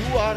You are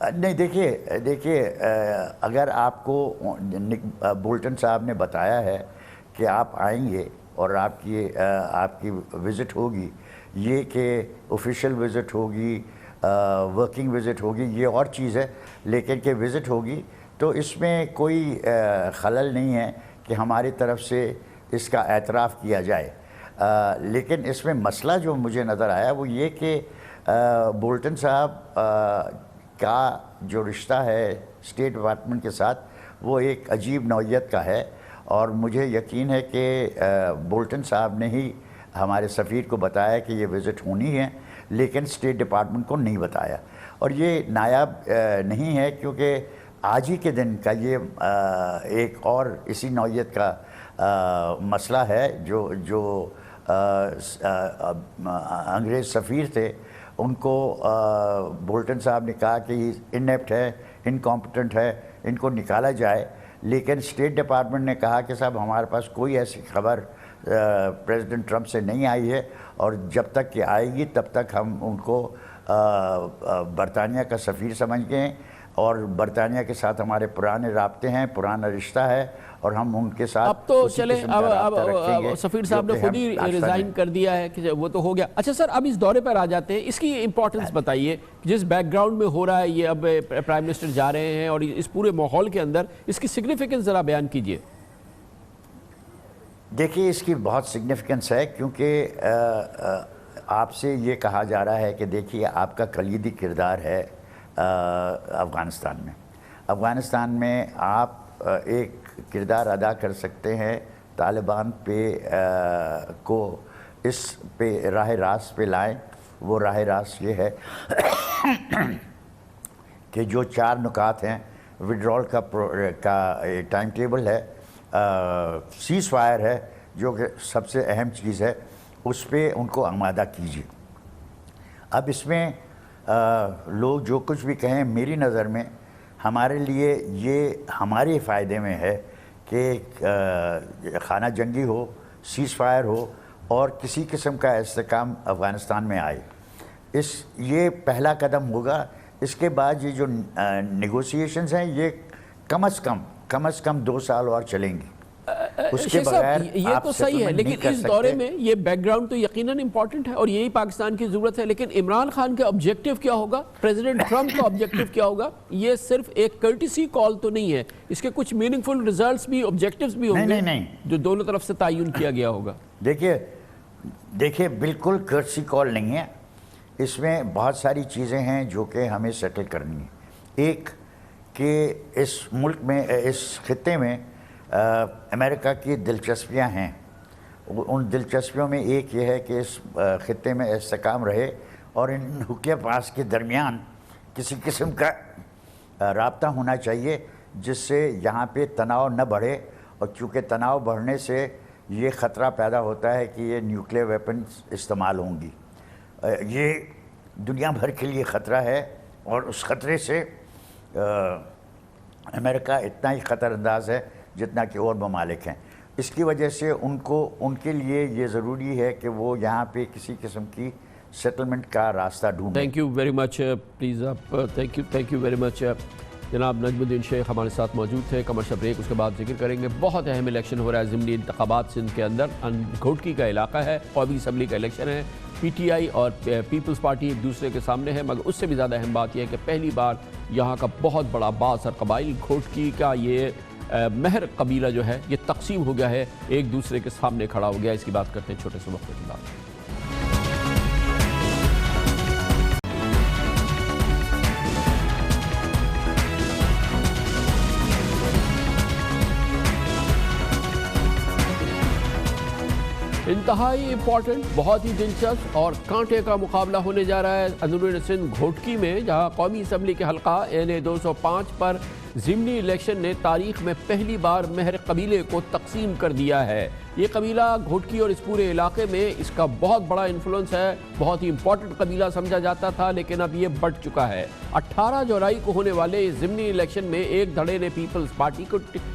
نہیں دیکھیے اگر آپ کو بولٹن صاحب نے بتایا ہے کہ آپ آئیں گے اور آپ کی وزٹ ہوگی، یہ کہ آفیشیل وزٹ ہوگی، ورکنگ وزٹ ہوگی، یہ اور چیز ہے، لیکن کہ وزٹ ہوگی تو اس میں کوئی خلل نہیں ہے کہ ہماری طرف سے اس کا اعتراف کیا جائے، لیکن اس میں مسئلہ جو مجھے نظر آیا وہ یہ کہ بولٹن صاحب کا جو رشتہ ہے اسٹیٹ ڈپارٹمنٹ کے ساتھ وہ ایک عجیب نوعیت کا ہے، اور مجھے یقین ہے کہ بولٹن صاحب نے ہی ہمارے سفیر کو بتایا کہ یہ وزٹ ہونی ہے، لیکن اسٹیٹ ڈپارٹمنٹ کو نہیں بتایا، اور یہ نایاب نہیں ہے کیونکہ آج ہی کے دن کا یہ ایک اور اسی نوعیت کا مسئلہ ہے جو انگریز سفیر تھے، ان کو بولٹن صاحب نے کہا کہ انیپٹ ہے، انکمپیٹنٹ ہے، ان کو نکالا جائے، لیکن اسٹیٹ ڈپارٹمنٹ نے کہا کہ صاحب ہمارے پاس کوئی ایسی خبر پریزیڈنٹ ٹرمپ سے نہیں آئی ہے، اور جب تک کہ آئے گی تب تک ہم ان کو برطانیہ کا سفیر سمجھ گئے ہیں، اور برطانیہ کے ساتھ ہمارے پرانے رابطے ہیں، پرانا رشتہ ہے، اور ہم ان کے ساتھ اب تو چلے اب سفیر صاحب نے خود ہی ریزائن کر دیا ہے کہ وہ تو ہو گیا۔ اچھا سر، اب اس دورے پر آ جاتے ہیں، اس کی امپورٹنس بتائیے، جس بیک گراؤنڈ میں ہو رہا ہے یہ، اب پرائم منسٹر جا رہے ہیں اور اس پورے ماحول کے اندر اس کی سگنیفیکنس ذرا بیان کیجئے۔ دیکھیے اس کی بہت سگنیفیکنس ہے، کیونکہ آپ سے یہ کہا جا رہا ہے کہ دیکھیے آپ کا کلیدی کردار ہے افغانستان میں آپ ایک کردار ادا کر سکتے ہیں، طالبان کو اس پہ راہ راست پہ لائیں۔ وہ راہ راست یہ ہے کہ جو 4 نکات ہیں، وڈرال کا ٹائم ٹیبل ہے، سیز فائر ہے جو کہ سب سے اہم چیز ہے، اس پہ ان کو آمادہ کیجیے۔ اب اس میں لوگ جو کچھ بھی کہیں، میری نظر میں ہمارے لیے یہ ہمارے فائدے میں ہے کہ خانہ جنگی ہو، سیز فائر ہو، اور کسی قسم کا استحکام افغانستان میں آئے۔ یہ پہلا قدم ہوگا۔ اس کے بعد یہ جو نیگوسیشنز ہیں یہ کم از کم 2 سال اور چلیں گی۔ اس کے بغیر یہ تو صحیح ہے، لیکن اس دورے میں یہ بیک گراؤنڈ تو یقیناً امپورٹنٹ ہے اور یہی پاکستان کی ضرورت ہے، لیکن عمران خان کا آبجیکٹیو کیا ہوگا، پریزیڈنٹ ٹرمپ کا آبجیکٹیو کیا ہوگا؟ یہ صرف ایک کرٹیسی کال تو نہیں ہے، اس کے کچھ میننگ فل ریزلٹس بھی، آبجیکٹیوز بھی ہوں گے جو دونوں طرف سے تعین کیا گیا ہوگا۔ دیکھیے بالکل کرٹیسی کال نہیں ہے، اس میں بہت ساری چیزیں ہیں جو کہ ہمیں سیٹل کرنی ہیں۔ ایک کہ اس ملک میں، اس خطے میں امریکہ کی دلچسپیاں ہیں، ان دلچسپیوں میں ایک یہ ہے کہ اس خطے میں استحکام رہے اور ان حکیہ پاس کے درمیان کسی قسم کا رابطہ ہونا چاہیے جس سے یہاں پہ تناؤ نہ بڑھے، اور چونکہ تناؤ بڑھنے سے یہ خطرہ پیدا ہوتا ہے کہ یہ نیوکلیئر ویپنز استعمال ہوں گی۔ یہ دنیا بھر کے لیے خطرہ ہے، اور اس خطرے سے امریکہ اتنا ہی خطر انداز ہے جتنا کہ اور ممالک ہیں۔ اس کی وجہ سے ان کے لیے یہ ضروری ہے کہ وہ یہاں پہ کسی قسم کی سیٹلمنٹ کا راستہ ڈھونڈیں۔ Thank you very much, please آپ تھینک یو ویری مچ۔ جناب نجم الدین شیخ ہمارے ساتھ موجود تھے۔ کمرشل بریک، اس کے بعد ذکر کریں گے۔ بہت اہم الیکشن ہو رہا ہے ضمنی انتخابات سندھ کے اندر، گھوٹکی کا علاقہ ہے، قومی اسمبلی کا الیکشن ہے، پی ٹی آئی اور پیپلز پارٹی ایک دوسرے کے سامنے ہے، مگر اس سے بھی زیادہ اہم بات یہ ہے کہ پہلی بار یہاں کا بہت بڑا بااثر قبائل گھوٹکی کا یہ مہر قبیلہ جو ہے یہ تقسیم ہو گیا ہے، ایک دوسرے کے سامنے کھڑا ہو گیا۔ اس کی بات کرتے ہیں چھوٹے سے وقت کے بعد۔ انتہائی امپورٹنٹ، بہت ہی دلچسپ اور کانٹے کا مقابلہ ہونے جا رہا ہے اندرون سندھ گھوٹکی میں، جہاں قومی اسمبلی کے حلقہ این اے 205 پر ضمنی الیکشن نے تاریخ میں پہلی بار مہر قبیلے کو تقسیم کر دیا ہے۔ یہ قبیلہ گھوٹکی اور اس پورے علاقے میں اس کا بہت بڑا انفلوئنس ہے، بہت ہی امپورٹنٹ قبیلہ سمجھا جاتا تھا، لیکن اب یہ بٹ چکا ہے۔ 18 جولائی کو ہونے والے اس ضمنی الیکشن میں ایک دھڑے نے پیپلز پارٹی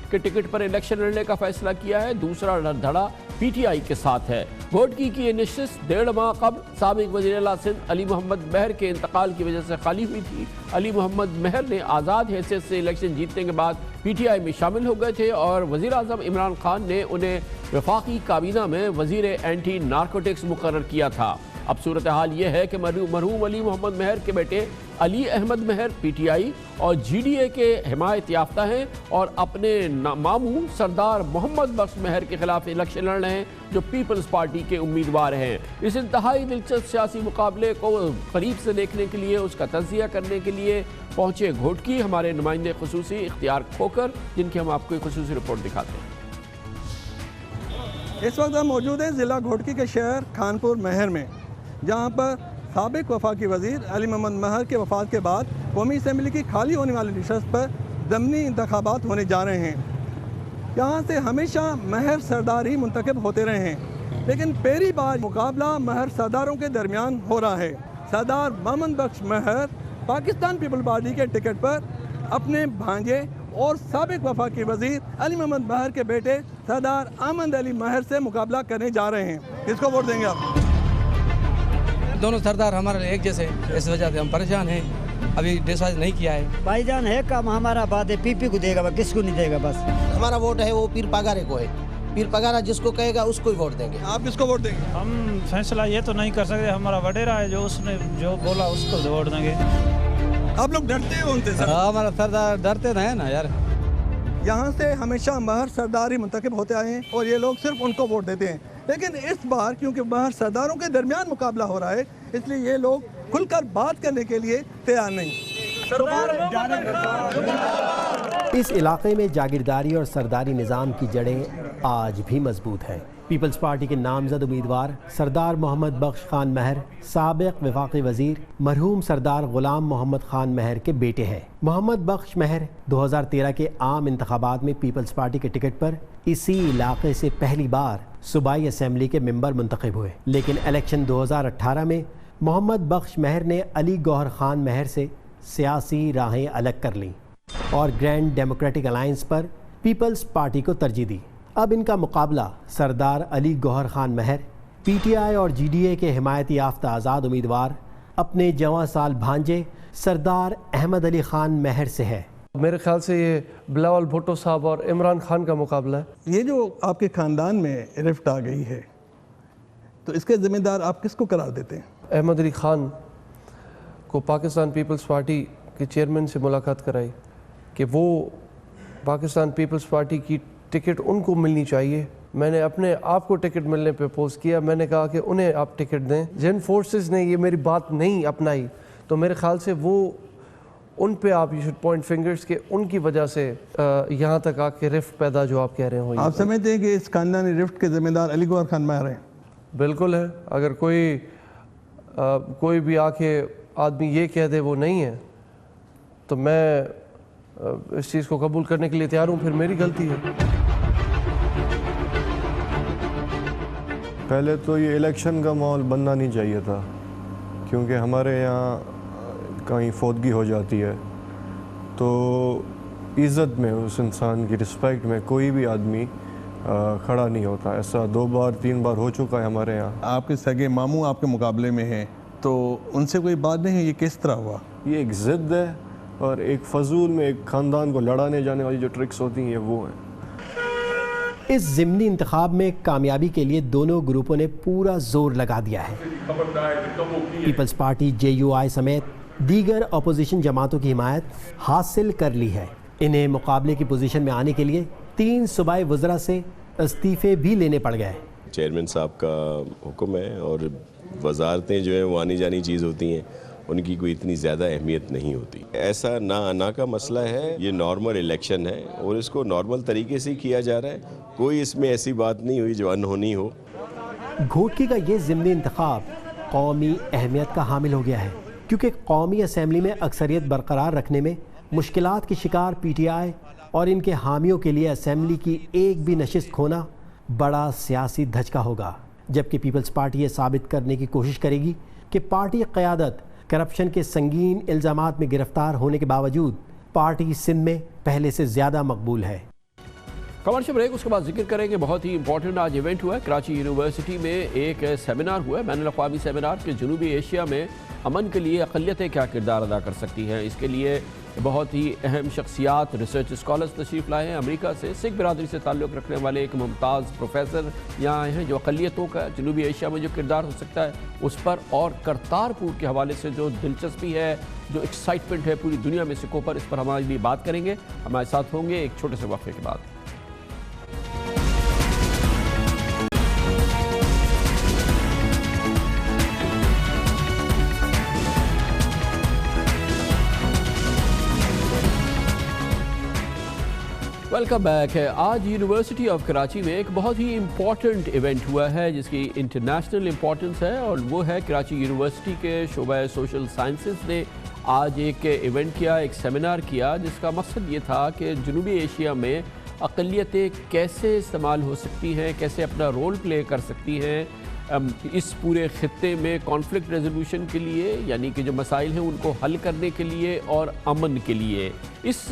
کے ٹکٹ پر الیکشن لڑنے کا فیصلہ کیا ہے، دوسرا دھڑا پی ٹی آئی کے ساتھ ہے۔ گھوٹکی کی یہ نشست 1.5 ماہ قبل سابق وزیر اعلیٰ سندھ علی محمد مہر کے انتقال کی وجہ سے خالی ہوئی تھی۔ علی محمد مہر نے آزاد حیثیت سے الیکشن جیتنے کے بعد پی ٹی آئی میں شامل ہو گئے تھے اور وزیر اعظم عمران خان نے انہیں وفاقی کابینہ میں وزیر اینٹی نارکوٹکس مقرر کیا تھا۔ اب صورتحال یہ ہے کہ مرحوم علی محمد مہر کے بیٹے علی احمد مہر پی ٹی آئی اور جی ڈی اے کے حمایت یافتہ ہیں اور اپنے ماموں سردار محمد بخش مہر کے خلاف الیکشن لڑ رہے ہیں جو پیپلز پارٹی کے امیدوار ہیں۔ اس انتہائی دلچسپ سیاسی مقابلے کو قریب سے دیکھنے کے لیے، اس کا تجزیہ کرنے کے لیے پہنچے گھوٹکی ہمارے نمائندے خصوصی اختیار کھوکر، جن کی ہم آپ کو ایک خصوصی رپورٹ دکھاتے ہیں۔ اس وقت ہم موجود ہیں ضلع گھوٹکی کے شہر خانپور مہر میں، جہاں پر سابق وفاقی وزیر علی محمد مہر کے وفات کے بعد قومی اسمبلی کی خالی ہونے والی نشست پر ضمنی انتخابات ہونے جا رہے ہیں۔ یہاں سے ہمیشہ مہر سردار ہی منتخب ہوتے رہے ہیں، لیکن پہلی بار مقابلہ مہر سرداروں کے درمیان ہو رہا ہے۔ سردار محمد بخش مہر پاکستان پیپل پارٹی کے ٹکٹ پر اپنے بھانجے اور سابق وفاقی وزیر علی محمد مہر کے بیٹے سردار احمد علی مہر سے مقابلہ کرنے جا رہے ہیں۔ کس کو ووٹ دیں گے آپ؟ دونوں سردار ہمارے لیے ایک جیسے، اس وجہ سے ہم پریشان ہیں، ابھی ڈیسائیڈ نہیں کیا ہے۔ بھائی جان ہے کام ہمارا بات ہے، پی پی کو دے گا، کس کو نہیں دے گا۔ بس ہمارا ووٹ ہے وہ پیر پگارے کو ہے، پیر پگارا جس کو کہے گا اس کو ہی ووٹ دیں گے۔ آپ کس کو ووٹ دیں گے؟ ہم فیصلہ یہ تو نہیں کر سکتے، ہمارا وڈیرا ہے جو اس نے جو بولا اس کو ووٹ دیں گے۔ آپ لوگ ڈرتے ہیں ان سے؟ ہمارا سردار ڈرتے ہیں نا یار۔ یہاں سے ہمیشہ مہر سردار ہی منتخب ہوتے آئے ہیں اور یہ لوگ صرف ان کو ووٹ دیتے ہیں، لیکن اس بار کیونکہ مہر سرداروں کے درمیان مقابلہ ہو رہا ہے، اس لیے یہ لوگ کھل کر بات کرنے کے لیے تیار نہیں۔ اس علاقے میں جاگیرداری اور سرداری نظام کی جڑیں آج بھی مضبوط ہیں۔ پیپلز پارٹی کے نامزد امیدوار سردار محمد بخش خان مہر سابق وفاقی وزیر مرحوم سردار غلام محمد خان مہر کے بیٹے ہیں۔ محمد بخش مہر 2013 کے عام انتخابات میں پیپلز پارٹی کے ٹکٹ پر اسی علاقے سے پہلی بار صوبائی اسمبلی کے ممبر منتخب ہوئے، لیکن الیکشن 2018 میں محمد بخش مہر نے علی گوہر خان مہر سے سیاسی راہیں الگ کر لیں اور گرینڈ ڈیموکریٹک الائنس پر پیپلز پارٹی کو ترجیح دی۔ اب ان کا مقابلہ سردار علی گوہر خان مہر پی ٹی آئی اور جی ڈی اے کے حمایت یافتہ آزاد امیدوار اپنے جواں سال بھانجے سردار احمد علی خان مہر سے ہے۔ میرے خیال سے یہ بلاول بھٹو صاحب اور عمران خان کا مقابلہ ہے۔ یہ جو آپ کے خاندان میں رفت آ گئی ہے تو اس کے ذمہ دار آپ کس کو قرار دیتے ہیں؟ احمد علی خان کو پاکستان پیپلز پارٹی کے چیئرمین سے ملاقات کرائی کہ وہ پاکستان پیپلز پارٹی کی ٹکٹ ان کو ملنی چاہیے۔ میں نے اپنے آپ کو ٹکٹ ملنے پہ اپوز کیا، میں نے کہا کہ انہیں آپ ٹکٹ دیں۔ جن فورسز نے یہ میری بات نہیں اپنائی تو میرے خیال سے وہ ان پہ آپ یو شوڈ پوائنٹ فنگرز کہ ان کی وجہ سے یہاں تک آ کے رفت پیدا جو آپ کہہ رہے ہیں۔ آپ سمجھتے ہیں کہ اس خاندانی رفت کے ذمہ دار علی گوہر خان مہر ہیں؟ بالکل ہے۔ اگر کوئی بھی آ کے آدمی یہ کہہ دے وہ نہیں ہے تو میں اس چیز کو قبول کرنے کے لیے تیار ہوں، پھر میری غلطی ہے۔ پہلے تو یہ الیکشن کا ماحول بننا نہیں چاہیے تھا، کیونکہ ہمارے یہاں کہیں فوتگی ہو جاتی ہے تو عزت میں اس انسان کی رسپیکٹ میں کوئی بھی آدمی کھڑا نہیں ہوتا۔ ایسا 2 بار 3 بار ہو چکا ہے ہمارے یہاں۔ آپ کے سگے ماموں آپ کے مقابلے میں ہیں تو ان سے کوئی بات نہیں ہے، یہ کس طرح ہوا؟ یہ ایک ضد ہے اور ایک فضول میں ایک خاندان کو لڑانے جانے والی جو ٹرکس ہوتی ہیں یہ وہ ہیں۔ اس ضمنی انتخاب میں کامیابی کے لیے دونوں گروپوں نے پورا زور لگا دیا ہے۔ پیپلز پارٹی جے یو آئی سمیت دیگر اپوزیشن جماعتوں کی حمایت حاصل کر لی ہے۔ انہیں مقابلے کی پوزیشن میں آنے کے لیے 3 صوبائی وزراء سے استعفے بھی لینے پڑ گئے۔ چیئرمین صاحب کا حکم ہے اور وزارتیں جو ہیں وہ آنی جانی چیز ہوتی ہیں، ان کی کوئی اتنی زیادہ اہمیت نہیں ہوتی۔ ایسا نہ آنا کا مسئلہ ہے، یہ نارمل الیکشن ہے اور اس کو نارمل طریقے سے کیا جا رہا ہے، کوئی اس میں ایسی بات نہیں ہوئی جو انہونی ہو۔ گھوٹکی کا یہ ضمنی انتخاب قومی اہمیت کا حامل ہو گیا ہے، کیونکہ قومی اسمبلی میں اکثریت برقرار رکھنے میں مشکلات کی شکار پی ٹی آئی اور ان کے حامیوں کے لیے اسمبلی کی ایک بھی نشست کھونا بڑا سیاسی دھچکا ہوگا، جبکہ پیپلز پارٹی یہ ثابت کرنے کی کوشش کرے گی کہ پارٹی قیادت کرپشن کے سنگین الزامات میں گرفتار ہونے کے باوجود پارٹی سندھ میں پہلے سے زیادہ مقبول ہے۔ کمرشل بریک، اس کے بعد ذکر کریں کہ بہت ہی امپورٹنٹ آج ایونٹ ہوا ہے کراچی یونیورسٹی میں، ایک سیمینار ہوا ہے بین الاقوامی سیمینار کہ جنوبی ایشیا میں امن کے لیے اقلیتیں کیا کردار ادا کر سکتی ہیں۔ اس کے لیے بہت ہی اہم شخصیات، ریسرچ اسکالرز تشریف لائے ہیں۔ امریکہ سے سکھ برادری سے تعلق رکھنے والے ایک ممتاز پروفیسر یہاں آئے ہیں جو اقلیتوں کا جنوبی ایشیا میں جو کردار ہو سکتا ہے اس پر، اور کرتارپور کے حوالے سے جو دلچسپی ہے، جو ایکسائٹمنٹ ہے پوری دنیا میں سکھوں پر، اس پر ہمارے لیے بات کریں گے۔ ہمارے ساتھ ہوں گے ایک چھوٹے سے وقفے کے بعد۔ Welcome back. آج یونیورسٹی آف کراچی میں ایک بہت ہی امپورٹنٹ ایونٹ ہوا ہے جس کی انٹرنیشنل امپورٹنس ہے، اور وہ ہے کراچی یونیورسٹی کے شعبہ سوشل سائنسز نے آج ایک ایونٹ کیا، ایک سیمینار کیا جس کا مقصد یہ تھا کہ جنوبی ایشیا میں اقلیتیں کیسے استعمال ہو سکتی ہیں، کیسے اپنا رول پلے کر سکتی ہیں اس پورے خطے میں کانفلکٹ ریزولوشن کے لیے، یعنی کہ جو مسائل ہیں ان کو حل کرنے کے لیے اور امن کے لیے۔ اس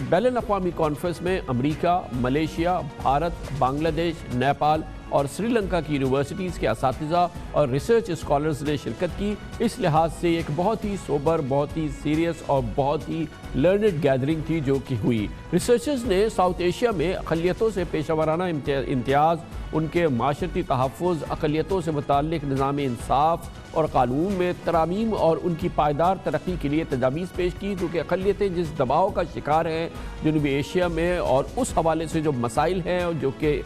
بین الاقوامی کانفرنس میں امریکہ، ملیشیا، بھارت، بنگلہ دیش، نیپال اور سری لنکا کی یونیورسٹیز کے اساتذہ اور ریسرچ اسکالرز نے شرکت کی۔ اس لحاظ سے ایک بہت ہی سوبر، بہت ہی سیریس اور بہت ہی لرنڈ گیدرنگ تھی جو کہ ہوئی۔ ریسرچرز نے ساؤتھ ایشیا میں اقلیتوں سے پیشہ ورانہ امتیاز، ان کے معاشرتی تحفظ، اقلیتوں سے متعلق نظام انصاف اور قانون میں ترامیم اور ان کی پائیدار ترقی کے لیے تجاویز پیش کی، کیونکہ اقلیتیں جس دباؤ کا شکار ہیں جنوبی ایشیا میں، اور اس حوالے سے جو مسائل ہیں جو کہ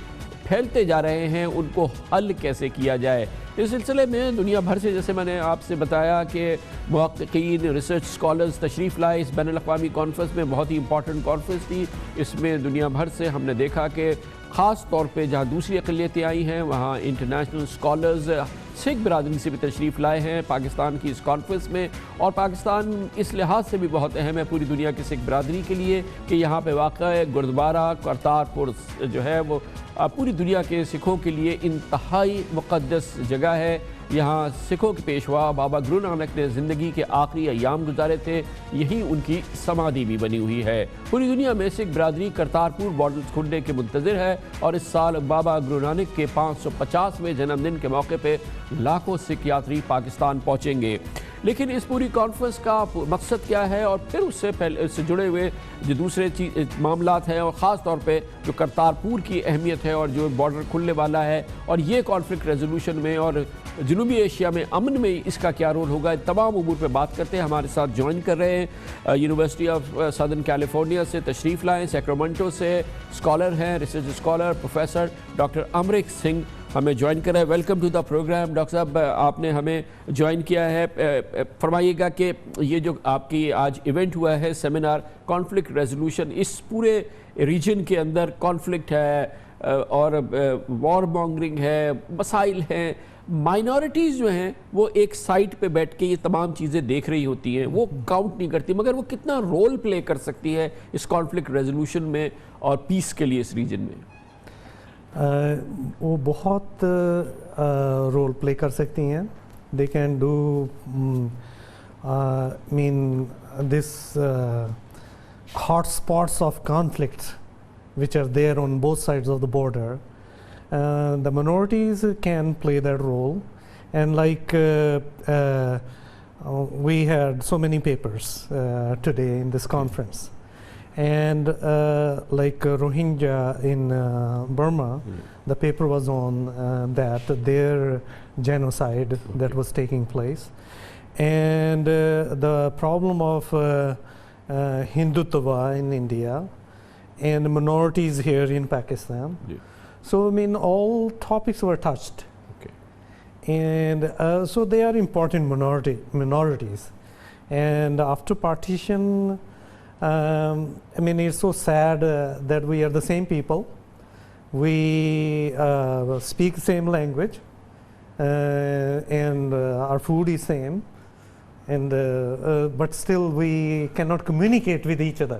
پھیلتے جا رہے ہیں ان کو حل کیسے کیا جائے۔ اس سلسلے میں دنیا بھر سے، جیسے میں نے آپ سے بتایا کہ محققین، ریسرچ اسکالرز تشریف لائے اس بین الاقوامی کانفرنس میں۔ بہت ہی امپورٹنٹ کانفرنس تھی، اس میں دنیا بھر سے ہم نے دیکھا کہ خاص طور پہ جہاں دوسری اقلیتیں آئی ہیں وہاں انٹرنیشنل اسکالرز سکھ برادری سے بھی تشریف لائے ہیں پاکستان کی اس کانفرنس میں، اور پاکستان اس لحاظ سے بھی بہت اہم ہے پوری دنیا کی سکھ برادری کے لیے کہ یہاں پہ واقع گردوارہ کرتارپور جو ہے وہ پوری دنیا کے سکھوں کے لیے انتہائی مقدس جگہ ہے۔ یہاں سکھوں کے پیشوا بابا گرو نانک نے زندگی کے آخری ایام گزارے تھے، یہی ان کی سمادھی بھی بنی ہوئی ہے۔ پوری دنیا میں سکھ برادری کرتارپور بارڈر کھلنے کے منتظر ہے، اور اس سال بابا گرو نانک کے 550ویں جنم دن کے موقع پہ لاکھوں سکھ یاتری پاکستان پہنچیں گے۔ لیکن اس پوری کانفرنس کا مقصد کیا ہے، اور پھر اس سے جڑے ہوئے جو دوسرے معاملات ہیں، اور خاص طور پہ جو کرتارپور کی اہمیت ہے اور جو بارڈر کھلنے والا ہے، اور یہ کانفلکٹ ریزولوشن میں اور جنوبی ایشیا میں امن میں اس کا کیا رول ہوگا، تمام امور پہ بات کرتے ہیں۔ ہمارے ساتھ جوائن کر رہے ہیں یونیورسٹی آف سدرن کیلیفورنیا سے تشریف لائے، سیکرامنٹو سے اسکالر ہیں، research scholar professor doctor Amrik Singh ہمیں جوائن کر رہے ہیں۔ Welcome to the program doctor صاحب، آپ نے ہمیں جوائن کیا ہے، فرمائیے گا کہ یہ جو آپ کی آج ایونٹ ہوا ہے سیمینار کانفلکٹ ریزولوشن، اس پورے ریجن کے اندر کانفلکٹ ہے اور وار مانگرنگ ہے، مسائل ہیں، مائنورٹیز جو ہیں وہ ایک سائٹ پہ بیٹھ کے یہ تمام چیزیں دیکھ رہی ہوتی ہیں، وہ کاؤنٹ نہیں کرتی، مگر وہ کتنا رول پلے کر سکتی ہے اس کانفلکٹ ریزولوشن میں اور پیس کے لیے اس ریجن میں؟ وہ بہت رول پلے کر سکتی ہیں. دے کین ڈو مین this hot spots of conflicts which are there on both sides of the border. The minorities can play that role, and like we had so many papers today in this conference, and like Rohingya in Burma, the paper was on that their genocide that was taking place, and the problem of Hindutva in India and minorities here in Pakistan. Yeah. So I mean all topics were touched. Okay. And so they are important minorities. And after partition, I mean it's so sad that we are the same people. We speak the same language, and our food is same. and but still we cannot communicate with each other.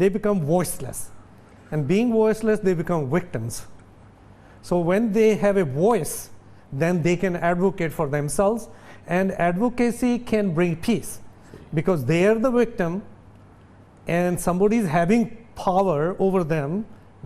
they become voiceless, and being voiceless they become victims. So when they have a voice, then they can advocate for themselves, and advocacy can bring peace because they are the victim and somebody is having power over them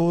2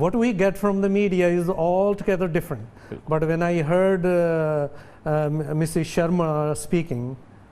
what we get from the media is altogether different. But when I heard Mrs. Sharma speaking,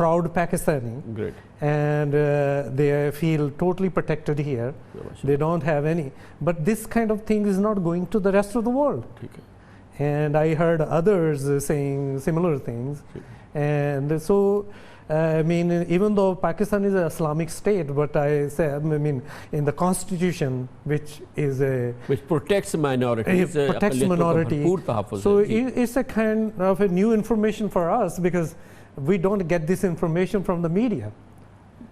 proud Pakistani, great, and they feel totally protected here, they don't have any. But this kind of thing is not going to the rest of the world. And I heard others saying similar things, and so. I mean, even though Pakistan is an Islamic state, but I mean, in the constitution, which protects minorities, protects minority. So it's a kind of a new information for us because we don't get this information from the media.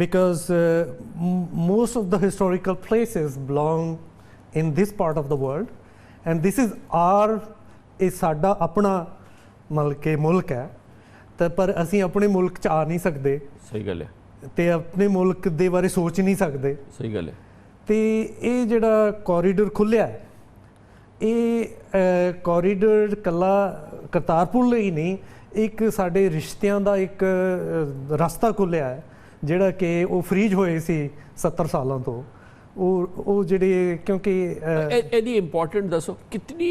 Because most of the historical places belong in this part of the world, and this is our ਸਾਡਾ ਆਪਣਾ ਮਤਲਬ ਕਿ ਮੁਲਕ ਹੈ, ਤਾਂ ਪਰ ਅਸੀਂ ਆਪਣੇ ਮੁਲਕ 'ਚ ਆ ਨਹੀਂ ਸਕਦੇ। ਸਹੀ ਗੱਲ ਹੈ। ਤੇ ਆਪਣੇ ਮੁਲਕ ਦੇ ਬਾਰੇ ਸੋਚ ਨਹੀਂ ਸਕਦੇ। ਸਹੀ ਗੱਲ ਹੈ। ਤੇ ਇਹ ਜਿਹੜਾ ਕੋਰੀਡੋਰ ਖੁੱਲਿਆ ਹੈ, ਇਹ ਕੋਰੀਡੋਰ ਕੱਲਾ ਕਰਤਾਰਪੁਰ ਲਈ ਨਹੀਂ, ਇੱਕ ਸਾਡੇ ਰਿਸ਼ਤਿਆਂ ਦਾ ਇੱਕ ਰਸਤਾ ਖੁੱਲਿਆ ਹੈ, ਜਿਹੜਾ ਕਿ ਉਹ ਫਰੀਜ ਹੋਏ ਸੀ 70 ਸਾਲਾਂ ਤੋਂ। ਉਹ ਜਿਹੜੇ ਕਿਉਂਕਿ ਇਹਦੀ ਇੰਪੋਰਟੈਂਟ ਦੱਸੋ, ਕਿਤਨੀ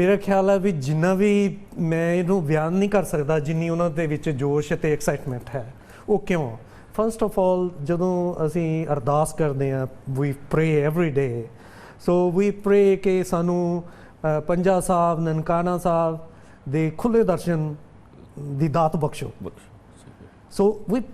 ਮੇਰਾ ਖਿਆਲ ਹੈ ਵੀ ਜਿੰਨਾ ਵੀ ਮੈਂ ਇਹਨੂੰ ਬਿਆਨ ਨਹੀਂ ਕਰ ਸਕਦਾ ਜਿੰਨੀ ਉਹਨਾਂ ਦੇ ਵਿੱਚ ਜੋਸ਼ ਅਤੇ ਐਕਸਾਈਟਮੈਂਟ ਹੈ। ਉਹ ਕਿਉਂ? ਫਸਟ ਆਫ ਆਲ ਜਦੋਂ ਅਸੀਂ ਅਰਦਾਸ ਕਰਦੇ ਹਾਂ, ਵੀ ਪ੍ਰੇ ਐਵਰੀ ਡੇ, ਸੋ ਵੀ ਪ੍ਰੇ ਕਿ ਸਾਨੂੰ ਪੰਜਾ ਸਾਹਿਬ, ਨਨਕਾਣਾ ਸਾਹਿਬ ਦੇ ਖੁੱਲ੍ਹੇ ਦਰਸ਼ਨ ਦੀ ਦਾਤ ਬਖਸ਼ੋ। ਸੋ ਵੀ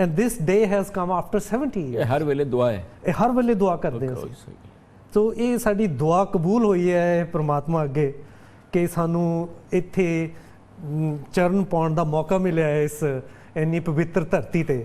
and this day has come after 70 years। ਹਰ ਵੇਲੇ ਦੁਆ ਹੈ, ਇਹ ਹਰ ਵੇਲੇ ਦੁਆ ਕਰਦੇ ਹਾਂ ਅਸੀਂ। ਸੋ ਇਹ ਸਾਡੀ ਦੁਆ ਕਬੂਲ ਹੋਈ ਹੈ ਪ੍ਰਮਾਤਮਾ ਅੱਗੇ ਕਿ ਸਾਨੂੰ ਇੱਥੇ ਚਰਨ ਪਾਉਣ ਦਾ ਮੌਕਾ ਮਿਲਿਆ ਹੈ ਇਸ ਇੰਨੀ ਪਵਿੱਤਰ ਧਰਤੀ ਤੇ।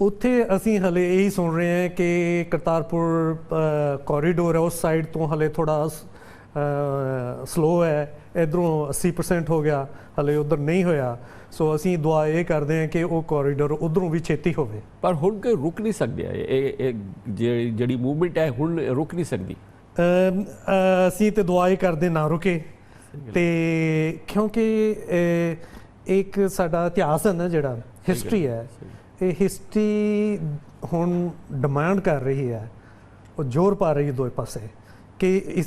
ਉੱਥੇ ਅਸੀਂ ਹਲੇ ਇਹੀ ਸੁਣ ਰਹੇ ਹਾਂ ਕਿ ਕਰਤਾਰਪੁਰ ਕੋਰੀਡੋਰ ਹੈ ਉਸ ਸਾਈਡ ਤੋਂ ਹਲੇ ਥੋੜਾ ਸਲੋ ਹੈ, ਇਧਰੋਂ 80% ਹੋ ਗਿਆ, ਹਲੇ ਉਧਰ ਨਹੀਂ ਹੋਇਆ। ਸੋ ਅਸੀਂ ਦੁਆ ਇਹ ਕਰਦੇ ਹਾਂ ਕਿ ਉਹ ਕੋਰੀਡੋਰ ਉਧਰੋਂ ਵੀ ਛੇਤੀ ਹੋਵੇ। ਪਰ ਹੁਣ ਕੋਈ ਰੁਕ ਨਹੀਂ ਸਕਦੇ, ਇਹ ਜਿਹੜੀ ਮੂਵਮੈਂਟ ਹੈ ਹੁਣ ਰੁਕ ਨਹੀਂ ਸਕਦੀ। ਅਸੀਂ ਤੇ ਦੁਆ ਇਹ ਕਰਦੇ ਨਾ ਰੁਕੇ, ਤੇ ਕਿਉਂਕਿ ਇੱਕ ਸਾਡਾ ਇਤਿਹਾਸ ਹੈ ਨਾ, ਜਿਹੜਾ ਹਿਸਟਰੀ ਹੈ, ਇਹ ਹਿਸਟਰੀ ਹੁਣ ਡਿਮਾਂਡ ਕਰ ਰਹੀ ਹੈ, ਉਹ ਜ਼ੋਰ ਪਾ ਰਹੀ ਹੈ ਦੋਵੇਂ ਪਾਸੇ ਕਿ ਇਸ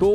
2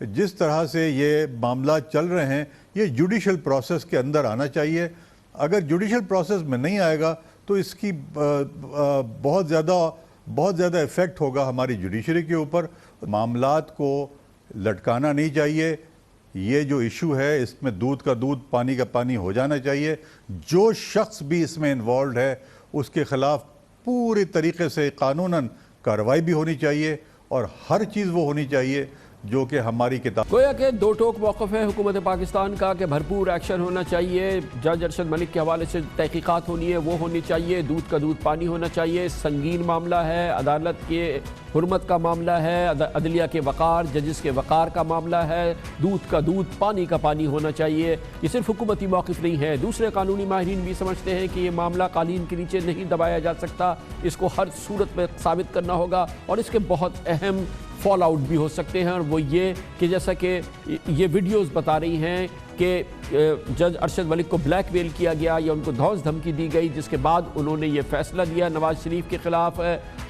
جس طرح سے یہ معاملات چل رہے ہیں یہ جوڈیشل پروسیس کے اندر آنا چاہیے. اگر جوڈیشل پروسیس میں نہیں آئے گا تو اس کی بہت زیادہ ایفیکٹ ہوگا ہماری جوڈیشری کے اوپر. معاملات کو لٹکانا نہیں چاہیے. یہ جو ایشو ہے اس میں دودھ کا دودھ پانی کا پانی ہو جانا چاہیے. جو شخص بھی اس میں انوالوڈ ہے اس کے خلاف پوری طریقے سے قانوناً کارروائی بھی ہونی چاہیے اور ہر چیز وہ ہونی چاہیے جو کہ ہماری کتاب. گویا کہ دو ٹوک موقف ہے حکومت پاکستان کا کہ بھرپور ایکشن ہونا چاہیے. جج ارشد ملک کے حوالے سے تحقیقات ہونی ہے وہ ہونی چاہیے. دودھ کا دودھ پانی ہونا چاہیے. سنگین معاملہ ہے, عدالت کے حرمت کا معاملہ ہے, عدلیہ کے وقار, ججز کے وقار کا معاملہ ہے. دودھ کا دودھ پانی کا پانی ہونا چاہیے. یہ صرف حکومتی موقف نہیں ہے, دوسرے قانونی ماہرین بھی سمجھتے ہیں کہ یہ معاملہ قالین کے نیچے نہیں دبایا جا سکتا. اس کو ہر صورت میں ثابت کرنا ہوگا اور اس کے بہت اہم فال آؤٹ بھی ہو سکتے ہیں, اور وہ یہ کہ جیسا کہ یہ ویڈیوز بتا رہی ہیں کہ جج ارشد ملک کو بلیک میل کیا گیا یا ان کو دھوس دھمکی دی گئی, جس کے بعد انہوں نے یہ فیصلہ دیا نواز شریف کے خلاف.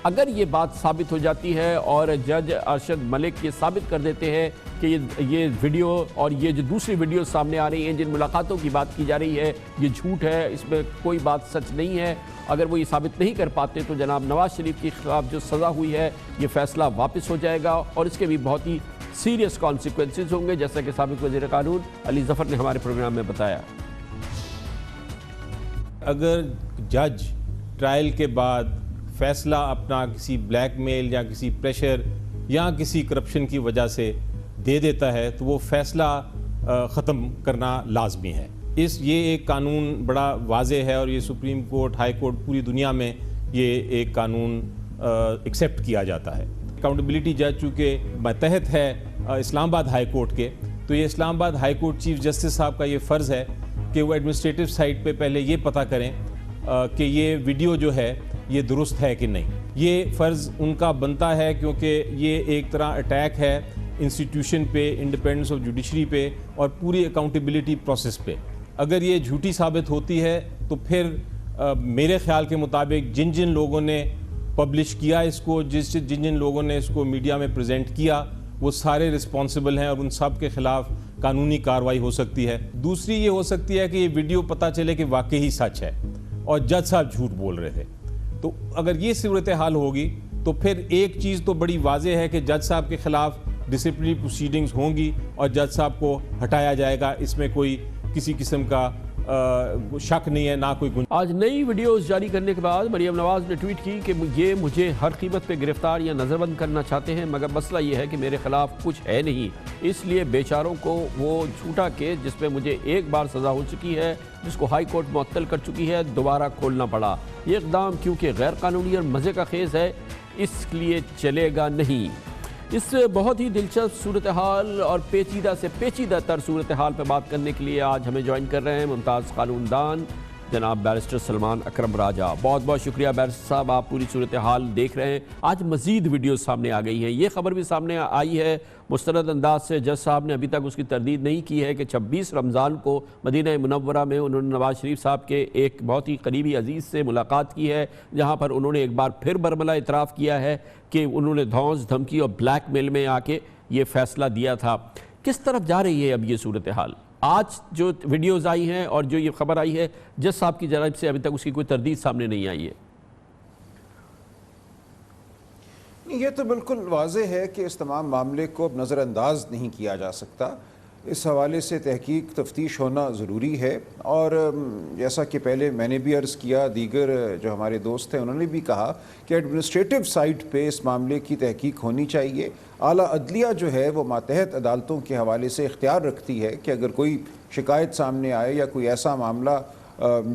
اگر یہ بات ثابت ہو جاتی ہے اور جج ارشد ملک یہ ثابت کر دیتے ہیں کہ یہ ویڈیو اور یہ جو دوسری ویڈیو سامنے آ رہی ہیں جن ملاقاتوں کی بات کی جا رہی ہے یہ جھوٹ ہے, اس میں کوئی بات سچ نہیں ہے, اگر وہ یہ ثابت نہیں کر پاتے تو جناب نواز شریف کے خلاف جو سزا ہوئی ہے یہ فیصلہ واپس ہو جائے گا اور اس کے بھی بہت ہی سیریس کانسیکوینسز ہوں گے, جیسا کہ سابق وزیر قانون علی ظفر نے ہمارے پروگرام میں بتایا. اگر جج ٹرائل کے بعد فیصلہ اپنا کسی بلیک میل یا کسی پریشر یا کسی کرپشن کی وجہ سے دے دیتا ہے تو وہ فیصلہ ختم کرنا لازمی ہے. یہ ایک قانون بڑا واضح ہے اور یہ سپریم کورٹ, ہائی کورٹ, پوری دنیا میں یہ ایک قانون ایکسیپٹ کیا جاتا ہے. اکاؤنٹیبلٹی جج چونکہ ماتحت ہے اسلام آباد ہائی کورٹ کے, تو یہ اسلام آباد ہائی کورٹ چیف جسٹس صاحب کا یہ فرض ہے کہ وہ ایڈمنسٹریٹو سائٹ پہ پہلے یہ پتہ کریں کہ یہ ویڈیو جو ہے یہ درست ہے کہ نہیں. یہ فرض ان کا بنتا ہے کیونکہ یہ ایک طرح اٹیک ہے انسٹیٹیوشن پہ, انڈیپینڈنس آف جوڈیشری پہ اور پوری اکاؤنٹیبلٹی پروسیس پہ. اگر یہ جھوٹی ثابت ہوتی ہے تو پھر میرے خیال کے مطابق جن لوگوں نے پبلش کیا اس کو, جن لوگوں نے اس کو میڈیا میں پریزنٹ کیا, وہ سارے رسپانسبل ہیں اور ان سب کے خلاف قانونی کارروائی ہو سکتی ہے. دوسری یہ ہو سکتی ہے کہ یہ ویڈیو پتہ چلے کہ واقعی سچ ہے اور جج صاحب جھوٹ بول رہے تھے. تو اگر یہ صورتحال ہوگی تو پھر ایک چیز تو بڑی واضح ہے کہ جج صاحب کے خلاف ڈسپلنری پروسیڈنگز ہوں گی اور جج صاحب کو ہٹایا جائے گا, اس میں کوئی کسی قسم کا شک نہیں ہے, نہ کوئی آج نئی ویڈیوز جاری کرنے کے بعد مریم نواز نے ٹویٹ کی کہ یہ مجھے ہر قیمت پہ گرفتار یا نظر بند کرنا چاہتے ہیں, مگر مسئلہ یہ ہے کہ میرے خلاف کچھ ہے نہیں, اس لیے بیچاروں کو وہ جھوٹا کیس جس پہ مجھے ایک بار سزا ہو چکی ہے, جس کو ہائی کورٹ معطل کر چکی ہے, دوبارہ کھولنا پڑا. یہ اقدام کیونکہ غیر قانونی اور مزے کا خیز ہے اس لیے چلے گا نہیں. اس بہت ہی دلچسپ صورتحال اور پیچیدہ سے پیچیدہ تر صورتحال پہ بات کرنے کے لیے آج ہمیں جوائن کر رہے ہیں ممتاز قانون دان جناب بیرسٹر سلمان اکرم راجہ. بہت بہت شکریہ بیرسٹر صاحب, آپ پوری صورتحال دیکھ رہے ہیں. آج مزید ویڈیوز سامنے آ گئی ہیں, یہ خبر بھی سامنے آئی ہے مستند انداز سے, جج صاحب نے ابھی تک اس کی تردید نہیں کی ہے کہ 26 رمضان کو مدینہ منورہ میں انہوں نے نواز شریف صاحب کے ایک بہت ہی قریبی عزیز سے ملاقات کی ہے, جہاں پر انہوں نے ایک بار پھر برملا اعتراف کیا ہے کہ انہوں نے دھونس دھمکی اور بلیک میل میں آ کے یہ فیصلہ دیا تھا. کس طرف جا رہی ہے اب یہ صورتحال؟ آج جو ویڈیوز آئی ہیں اور جو یہ خبر آئی ہے جج صاحب کی جانب سے ابھی تک اس کی کوئی تردید سامنے نہیں آئی ہے. یہ تو بالکل واضح ہے کہ اس تمام معاملے کو اب نظر انداز نہیں کیا جا سکتا. اس حوالے سے تحقیق تفتیش ہونا ضروری ہے, اور جیسا کہ پہلے میں نے بھی عرض کیا, دیگر جو ہمارے دوست ہیں انہوں نے بھی کہا کہ ایڈمنسٹریٹو سائٹ پہ اس معاملے کی تحقیق ہونی چاہیے. اعلیٰ عدلیہ جو ہے وہ ماتحت عدالتوں کے حوالے سے اختیار رکھتی ہے کہ اگر کوئی شکایت سامنے آئے یا کوئی ایسا معاملہ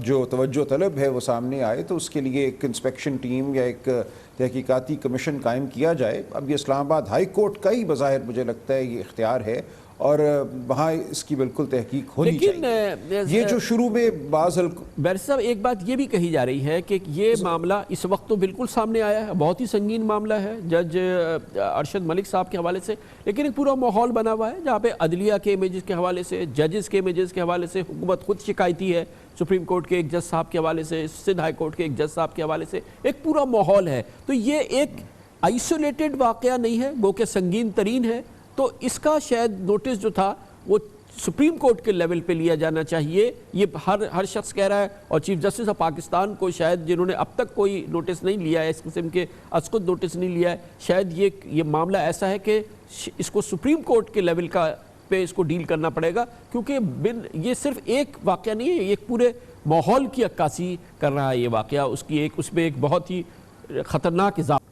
جو توجہ طلب ہے وہ سامنے آئے تو اس کے لیے ایک انسپیکشن ٹیم یا ایک تحقیقاتی کمیشن قائم کیا جائے. اب یہ اسلام آباد ہائی کورٹ کا ہی بظاہر مجھے لگتا ہے یہ اختیار ہے, اور وہاں اس کی بالکل تحقیق ہونی چاہیے. یہ جو شروع میں بعض بیرسٹر صاحب ایک بات یہ بھی کہی جا رہی ہے کہ یہ معاملہ اس وقت تو بالکل سامنے آیا ہے, بہت ہی سنگین معاملہ ہے جج ارشد ملک صاحب کے حوالے سے, لیکن ایک پورا ماحول بنا ہوا ہے جہاں پہ عدلیہ کے امیجز کے حوالے سے, ججز کے امیجز کے حوالے سے, حکومت خود شکایتی ہے, سپریم کورٹ کے ایک جج صاحب کے حوالے سے, سندھ ہائی کورٹ کے ایک جج صاحب کے حوالے سے, ایک پورا ماحول ہے. تو یہ ایک آئسولیٹڈ واقعہ نہیں ہے, گو کہ سنگین ترین ہے. تو تو اس کا شاید نوٹس جو تھا وہ سپریم کورٹ کے لیول پہ لیا جانا چاہیے. یہ ہر شخص کہہ رہا ہے, اور چیف جسٹس آف پاکستان کو شاید جنہوں نے اب تک کوئی نوٹس نہیں لیا ہے, اس قسم کے از خود نوٹس نہیں لیا ہے, شاید یہ معاملہ ایسا ہے کہ اس کو سپریم کورٹ کے لیول کا پہ اس کو ڈیل کرنا پڑے گا, کیونکہ یہ صرف ایک واقعہ نہیں ہے, یہ ایک پورے ماحول کی عکاسی کر رہا ہے یہ واقعہ, اس میں ایک بہت ہی خطرناک اضافہ.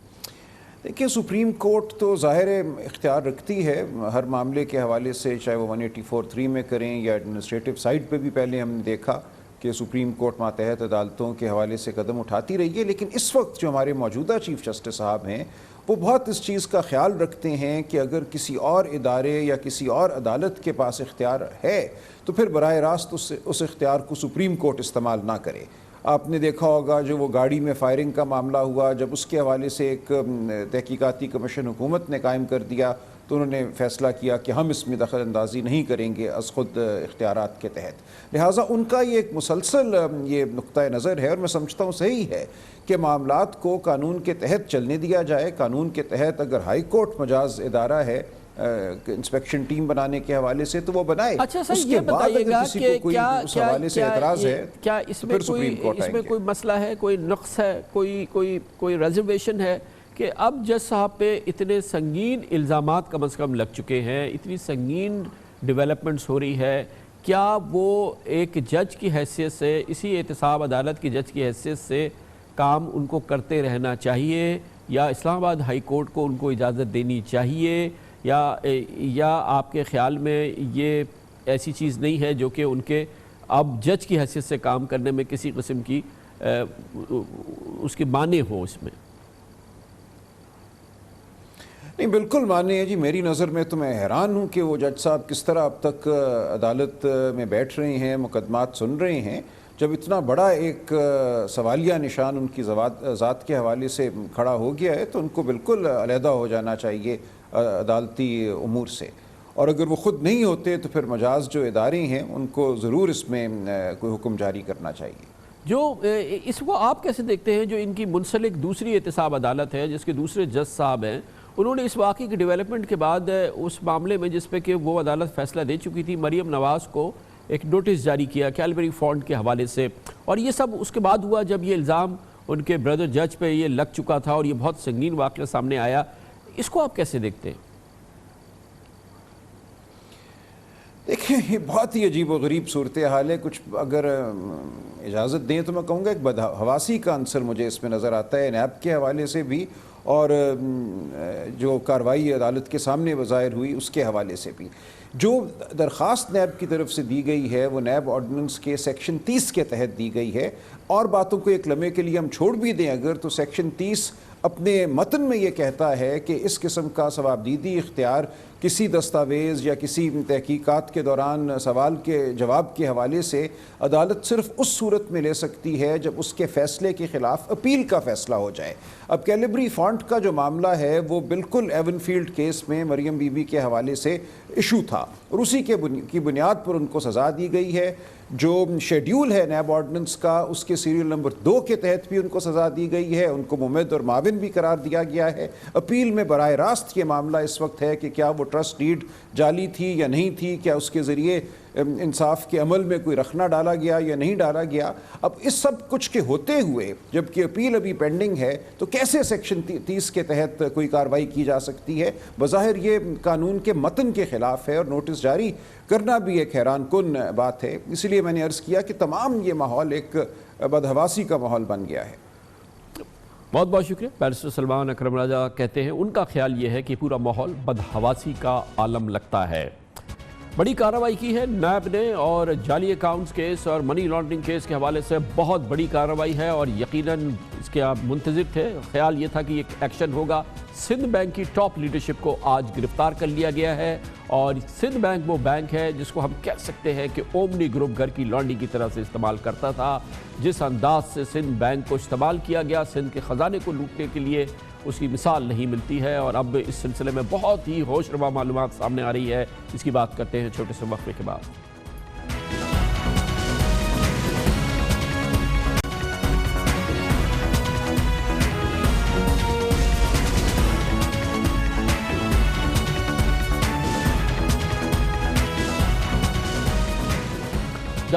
دیکھیں سپریم کورٹ تو ظاہر اختیار رکھتی ہے ہر معاملے کے حوالے سے, چاہے وہ 184(3) میں کریں یا ایڈمنسٹریٹو سائڈ پہ بھی پہلے ہم نے دیکھا کہ سپریم کورٹ ماتحت عدالتوں کے حوالے سے قدم اٹھاتی رہی ہے. لیکن اس وقت جو ہمارے موجودہ چیف جسٹس صاحب ہیں وہ بہت اس چیز کا خیال رکھتے ہیں کہ اگر کسی اور ادارے یا کسی اور عدالت کے پاس اختیار ہے تو پھر براہ راست اس اختیار کو سپریم کورٹ استعمال نہ کرے. آپ نے دیکھا ہوگا جو وہ گاڑی میں فائرنگ کا معاملہ ہوا, جب اس کے حوالے سے ایک تحقیقاتی کمیشن حکومت نے قائم کر دیا تو انہوں نے فیصلہ کیا کہ ہم اس میں دخل اندازی نہیں کریں گے از خود اختیارات کے تحت. لہٰذا ان کا یہ ایک مسلسل یہ نقطہ نظر ہے, اور میں سمجھتا ہوں صحیح ہے کہ معاملات کو قانون کے تحت چلنے دیا جائے. قانون کے تحت اگر ہائی کورٹ مجاز ادارہ ہے انسپیکشن ٹیم بنانے کے حوالے سے تو وہ بنائے. اچھا سر, اس یہ کے بعد بتائیے اگر گا کسی کہ کو کوئی اس حوالے سے اعتراض ہے کیا اس میں کوئی مسئلہ ہے, کوئی نقص ہے, کوئی ریزرویشن ہے کہ اب جج صاحب پہ اتنے سنگین الزامات کم از کم لگ چکے ہیں, اتنی سنگین ڈیولپمنٹس ہو رہی ہے, کیا وہ ایک جج کی حیثیت سے, اسی احتساب عدالت کی جج کی حیثیت سے کام ان کو کرتے رہنا چاہیے, یا اسلام آباد ہائی کورٹ کو ان کو اجازت دینی چاہیے, یا آپ کے خیال میں یہ ایسی چیز نہیں ہے جو کہ ان کے اب جج کی حیثیت سے کام کرنے میں کسی قسم کی اس کی مانع ہو اس میں؟ نہیں بالکل ماننے ہیں جی. میری نظر میں تو میں حیران ہوں کہ وہ جج صاحب کس طرح اب تک عدالت میں بیٹھ رہے ہیں, مقدمات سن رہے ہیں, جب اتنا بڑا ایک سوالیہ نشان ان کی ذات کے حوالے سے کھڑا ہو گیا ہے تو ان کو بالکل علیحدہ ہو جانا چاہیے عدالتی امور سے. اور اگر وہ خود نہیں ہوتے تو پھر مجاز جو ادارے ہیں ان کو ضرور اس میں کوئی حکم جاری کرنا چاہیے. جو اس کو آپ کیسے دیکھتے ہیں جو ان کی منسلک دوسری احتساب عدالت ہے جس کے دوسرے جج صاحب ہیں, انہوں نے اس واقعے کی ڈیولپمنٹ کے بعد اس معاملے میں جس پہ کہ وہ عدالت فیصلہ دے چکی تھی, مریم نواز کو ایک نوٹس جاری کیا کیلبری فونڈ کے حوالے سے, اور یہ سب اس کے بعد ہوا جب یہ الزام ان کے بردر جج پہ یہ لگ چکا تھا اور یہ بہت سنگین واقعہ سامنے آیا. اس کو آپ کیسے دیکھتے ہیں؟ دیکھیں یہ بہت ہی عجیب و غریب صورتحال ہے. کچھ اگر اجازت دیں تو میں کہوں گا ایک بدحواسی کا عنصر مجھے اس میں نظر آتا ہے, نیب کے حوالے سے بھی اور جو کارروائی عدالت کے سامنے ظاہر ہوئی اس کے حوالے سے بھی. جو درخواست نیب کی طرف سے دی گئی ہے وہ نیب آرڈیننس کے سیکشن 30 کے تحت دی گئی ہے, اور باتوں کو ایک لمحے کے لیے ہم چھوڑ بھی دیں اگر, تو سیکشن 30 اپنے متن میں یہ کہتا ہے کہ اس قسم کا ثوابدیدی اختیار کسی دستاویز یا کسی تحقیقات کے دوران سوال کے جواب کے حوالے سے عدالت صرف اس صورت میں لے سکتی ہے جب اس کے فیصلے کے خلاف اپیل کا فیصلہ ہو جائے. اب کیلبری فونٹ کا جو معاملہ ہے وہ بالکل ایون فیلڈ کیس میں مریم بی بی کے حوالے سے ایشو تھا, اور اسی کی بنیاد پر ان کو سزا دی گئی ہے. جو شیڈیول ہے نیب آرڈیننس کا اس کے سیریل نمبر 2 کے تحت بھی ان کو سزا دی گئی ہے, ان کو ممد اور معاون بھی قرار دیا گیا ہے. اپیل میں براہ راست یہ معاملہ اس وقت ہے کہ کیا وہ ٹرسٹ ڈیڈ جعلی تھی یا نہیں تھی, کیا اس کے ذریعے انصاف کے عمل میں کوئی رخنہ ڈالا گیا یا نہیں ڈالا گیا. اب اس سب کچھ کے ہوتے ہوئے جبکہ اپیل ابھی پینڈنگ ہے تو کیسے سیکشن 30 کے تحت کوئی کارروائی کی جا سکتی ہے؟ بظاہر یہ قانون کے متن کے خلاف ہے, اور نوٹس جاری کرنا بھی ایک حیران کن بات ہے. اس لیے میں نے عرض کیا کہ تمام یہ ماحول ایک بدحواسی کا ماحول بن گیا ہے. بہت بہت شکریہ. بیرسٹر سلمان اکرم راجہ کہتے ہیں ان کا خیال یہ ہے کہ پورا ماحول بدحواسی کا عالم لگتا ہے. بڑی کارروائی کی ہے نیب نے, اور جعلی اکاؤنٹس کیس اور منی لانڈرنگ کیس کے حوالے سے بہت بڑی کارروائی ہے, اور یقیناً اس کے آپ منتظر تھے. خیال یہ تھا کہ یہ ایکشن ہوگا. سندھ بینک کی ٹاپ لیڈرشپ کو آج گرفتار کر لیا گیا ہے, اور سندھ بینک وہ بینک ہے جس کو ہم کہہ سکتے ہیں کہ اومنی گروپ گھر کی لانڈی کی طرح سے استعمال کرتا تھا. جس انداز سے سندھ بینک کو استعمال کیا گیا سندھ کے خزانے کو لوٹنے کے لیے, اس کی مثال نہیں ملتی ہے, اور اب اس سلسلے میں بہت ہی ہوش روا معلومات سامنے آ رہی ہے. اس کی بات کرتے ہیں چھوٹے سے وقفے کے بعد.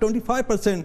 25%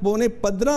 15.25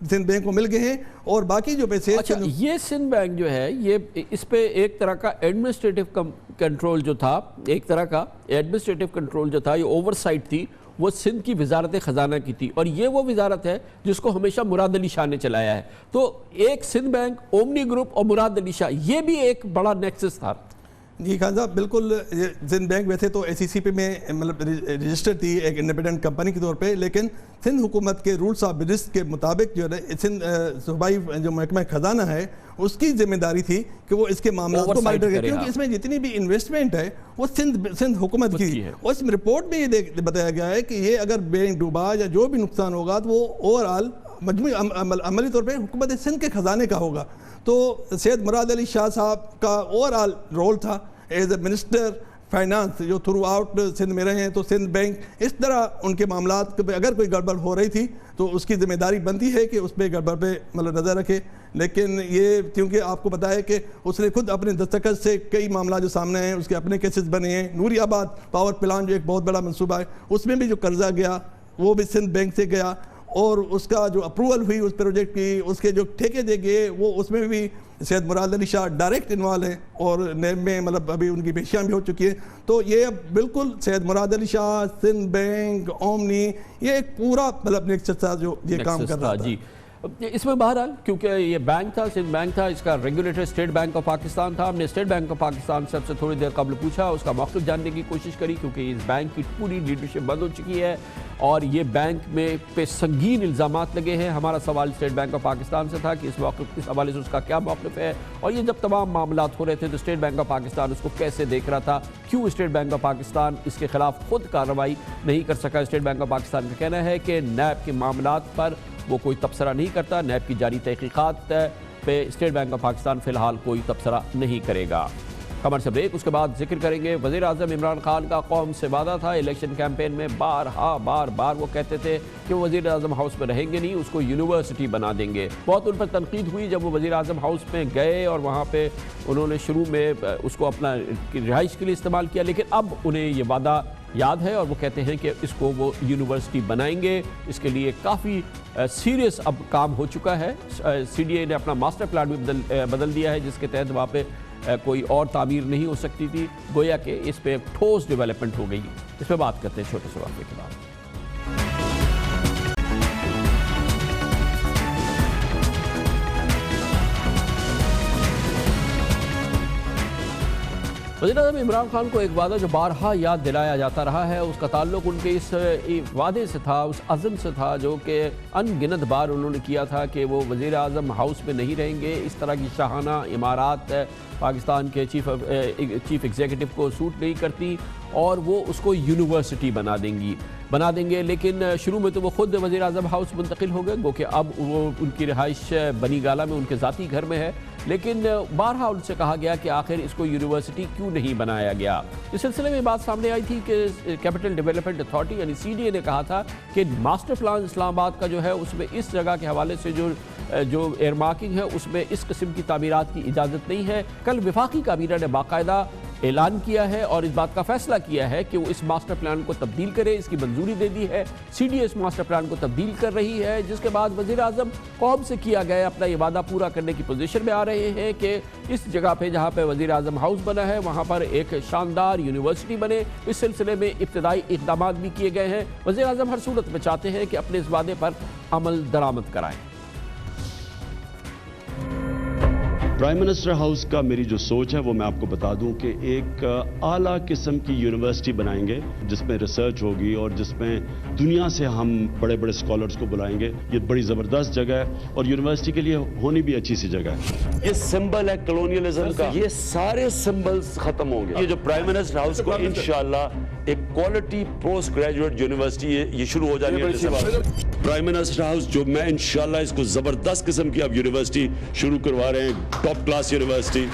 سندھ بینک کو مل گئے ہیں اور باقی جو پیسے اچھا یہ سندھ بینک جو ہے یہ اس پہ ایک طرح کا ایڈمنسٹریٹو کنٹرول جو تھا، ایک طرح کا ایڈمنسٹریٹو کنٹرول جو تھا، یہ اوور سائٹ تھی، وہ سندھ کی وزارت خزانہ کی تھی، اور یہ وہ وزارت ہے جس کو ہمیشہ مراد علی شاہ نے چلایا ہے. تو ایک سندھ بینک، اومنی گروپ اور مراد علی شاہ، یہ بھی ایک بڑا نیکسس تھا. جی خان صاحب بالکل. سندھ بینک ویسے تو ACC پہ میں مطلب رجسٹر تھی ایک انڈیپینڈنٹ کمپنی کے طور پہ، لیکن سندھ حکومت کے رولز آف بزنس کے مطابق جو ہے سندھ صوبائی جو محکمہ خزانہ ہے اس کی ذمہ داری تھی کہ وہ اس کے معاملات کو مانیٹر کرے، کیونکہ اس میں جتنی بھی انویسٹمنٹ ہے وہ سندھ حکومت کی ہے. اس رپورٹ میں یہ بتایا گیا ہے کہ یہ اگر بینک ڈوبا یا جو بھی نقصان ہوگا تو وہ اوور آل مجموعی عملی طور پہ حکومت سندھ کے خزانے کا ہوگا. تو سید مراد علی شاہ صاحب کا اوور آل رول تھا ایز اے منسٹر فائنانس جو تھرو آؤٹ سندھ میں رہے ہیں. تو سندھ بینک اس طرح ان کے معاملات اگر کوئی گڑبڑ ہو رہی تھی تو اس کی ذمہ داری بنتی ہے کہ اس پہ گڑبڑ پہ مطلب نظر رکھے. لیکن یہ کیونکہ آپ کو بتایا کہ اس نے خود اپنے دستخط سے کئی معاملات جو سامنے ہیں اس کے اپنے کیسز بنے ہیں. نوری آباد پاور پلانٹ جو ایک بہت بڑا منصوبہ ہے اس میں بھی جو قرضہ گیا وہ بھی سندھ بینک سے گیا، اور اس کا جو اپروول ہوئی اس پروجیکٹ کی، اس کے جو ٹھیکے دے گئے وہ اس میں بھی سید مراد علی شاہ ڈائریکٹ انوالو ہیں اور نیب میں مطلب ابھی ان کی پیشیاں بھی ہو چکی ہیں. تو یہ بالکل سید مراد علی شاہ، سندھ بینک، اومنی، یہ ایک پورا مطلب نیکسس تھا جو یہ کام کر رہا تھا. جی اس میں بہرحال کیونکہ یہ بینک تھا، سندھ بینک تھا، اس کا regulator state bank of Pakistan تھا. ہم نے اسٹیٹ بینک آف پاکستان سے اب سے تھوڑی دیر قبل پوچھا، اس کا موقف جاننے کی کوشش کری، کیونکہ اس بینک کی پوری لیڈرشپ بند ہو چکی ہے اور یہ بینک میں پہ سنگین الزامات لگے ہیں. ہمارا سوال اسٹیٹ بینک آف پاکستان سے تھا کہ اس حوالے سے اس کا کیا موقف ہے، اور یہ جب تمام معاملات ہو رہے تھے تو اسٹیٹ بینک آف پاکستان اس کو کیسے دیکھ رہا تھا، کیوں اسٹیٹ بینک آف پاکستان اس کے خلاف خود کارروائی نہیں کر سکا. اسٹیٹ بینک آف پاکستان کا کہنا ہے کہ نیب کے معاملات پر وہ کوئی تبصرہ نہیں کرتا، نیب کی جاری تحقیقات پہ اسٹیٹ بینک آف پاکستان فی الحال کوئی تبصرہ نہیں کرے گا. خبر سے بریک، اس کے بعد ذکر کریں گے وزیر اعظم عمران خان کا قوم سے وعدہ تھا. الیکشن کیمپین میں بار بار وہ کہتے تھے کہ وہ وزیر اعظم ہاؤس میں رہیں گے نہیں، اس کو یونیورسٹی بنا دیں گے. بہت ان پر تنقید ہوئی جب وہ وزیر اعظم ہاؤس میں گئے اور وہاں پہ انہوں نے شروع میں اس کو اپنا رہائش کے لیے استعمال کیا، لیکن اب انہیں یہ وعدہ یاد ہے اور وہ کہتے ہیں کہ اس کو وہ یونیورسٹی بنائیں گے. اس کے لیے کافی سیریس اب کام ہو چکا ہے. CDA نے اپنا ماسٹر پلان بھی بدل دیا ہے جس کے تحت وہاں پہ کوئی اور تعمیر نہیں ہو سکتی تھی، گویا کہ اس پہ ٹھوس ڈیولپمنٹ ہو گئی. اس پہ بات کرتے ہیں چھوٹے سے واقعے کے بعد. وزیر اعظم عمران خان کو ایک وعدہ جو بارہا یاد دلایا جاتا رہا ہے، اس کا تعلق ان کے اس وعدے سے تھا، اس عزم سے تھا جو کہ ان گنت بار انہوں نے کیا تھا کہ وہ وزیر اعظم ہاؤس میں نہیں رہیں گے. اس طرح کی شاہانہ عمارات پاکستان کے چیف ایگزیکٹو کو سوٹ نہیں کرتی اور وہ اس کو یونیورسٹی بنا دیں گے. لیکن شروع میں تو وہ خود وزیر اعظم ہاؤس منتقل ہو گئے، گو کہ اب وہ ان کی رہائش بنی گالہ میں ان کے ذاتی گھر میں ہے. لیکن بارہا ان سے کہا گیا کہ آخر اس کو یونیورسٹی کیوں نہیں بنایا گیا. اس سلسلے میں بات سامنے آئی تھی کہ کیپٹل ڈیولپمنٹ اتھارٹی یعنی CDA نے کہا تھا کہ ماسٹر پلان اسلام آباد کا جو ہے اس میں اس جگہ کے حوالے سے جو ایئر مارکنگ ہے اس میں اس قسم کی تعمیرات کی اجازت نہیں ہے. کل وفاقی کابینہ نے باقاعدہ اعلان کیا ہے اور اس بات کا فیصلہ کیا ہے کہ وہ اس ماسٹر پلان کو تبدیل کرے، اس کی منظوری دے دی ہے. CDA اس ماسٹر پلان کو تبدیل کر رہی ہے، جس کے بعد وزیر اعظم قوم سے کیا گیا اپنا یہ وعدہ پورا کرنے کی پوزیشن میں آ رہے ہیں کہ اس جگہ پہ جہاں پہ وزیر اعظم ہاؤس بنا ہے وہاں پر ایک شاندار یونیورسٹی بنے. اس سلسلے میں ابتدائی اقدامات بھی کیے گئے ہیں. وزیر اعظم ہر صورت میں چاہتے ہیں کہ اپنے اس وعدے پر عمل درآمد کرائیں. پرائم منسٹر ہاؤس کا میری جو سوچ ہے وہ میں آپ کو بتا دوں کہ ایک اعلیٰ قسم کی یونیورسٹی بنائیں گے جس میں ریسرچ ہوگی اور جس میں دنیا سے ہم بڑے بڑے اسکالرز کو بلائیں گے. یہ بڑی زبردست جگہ ہے اور یونیورسٹی کے لیے ہونی بھی اچھی سی جگہ ہے. یہ سمبل ہے کلونیلزم کا، یہ سارے سمبلز ختم ہوں گے. یہ جو پرائم منسٹر ہاؤس کو انشاءاللہ ایک کوالٹی پوسٹ گریجویٹ یونیورسٹی یہ شروع ہو جانی ہے. پرائم منسٹر ہاؤس جو میں انشاءاللہ اس کو زبردست قسم کی اب یونیورسٹی شروع کروا رہے ہیں، ٹاپ کلاس یونیورسٹی.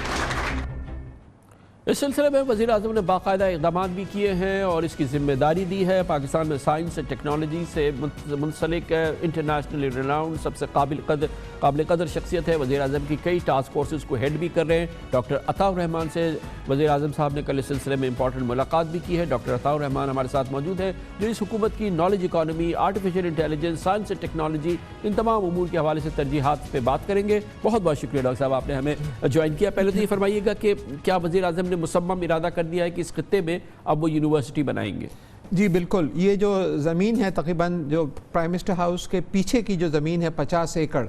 اس سلسلے میں وزیر اعظم نے باقاعدہ اقدامات بھی کیے ہیں اور اس کی ذمہ داری دی ہے. پاکستان میں سائنس ٹیکنالوجی سے منسلک انٹرنیشنلی ریناؤنڈ سب سے قابل قدر شخصیت ہے. وزیر اعظم کی کئی ٹاسک فورسز کو ہیڈ بھی کر رہے ہیں. ڈاکٹر عطاء الرحمان سے وزیر اعظم صاحب نے کل اس سلسلے میں امپورٹنٹ ملاقات بھی کی ہے. ڈاکٹر عطاء الرحمان ہمارے ساتھ موجود ہیں جو اس حکومت کی knowledge economy, artificial intelligence, science and technology, ان تمام امور کے حوالے سے ترجیحات پہ بات کریں گے. بہت بہت شکریہ ڈاکٹر صاحب، آپ نے ہمیں جوائن کیا. پہلے تو یہ فرمائیے گا کہ کیا وزیر اعظم نے مصمم ارادہ کر دیا ہے کہ اس خطے میں اب وہ یونیورسٹی بنائیں گے؟ جی بالکل. یہ جو زمین ہے تقریباً جو پرائم منسٹر ہاؤس کے پیچھے کی جو زمین ہے 50 ایکڑ،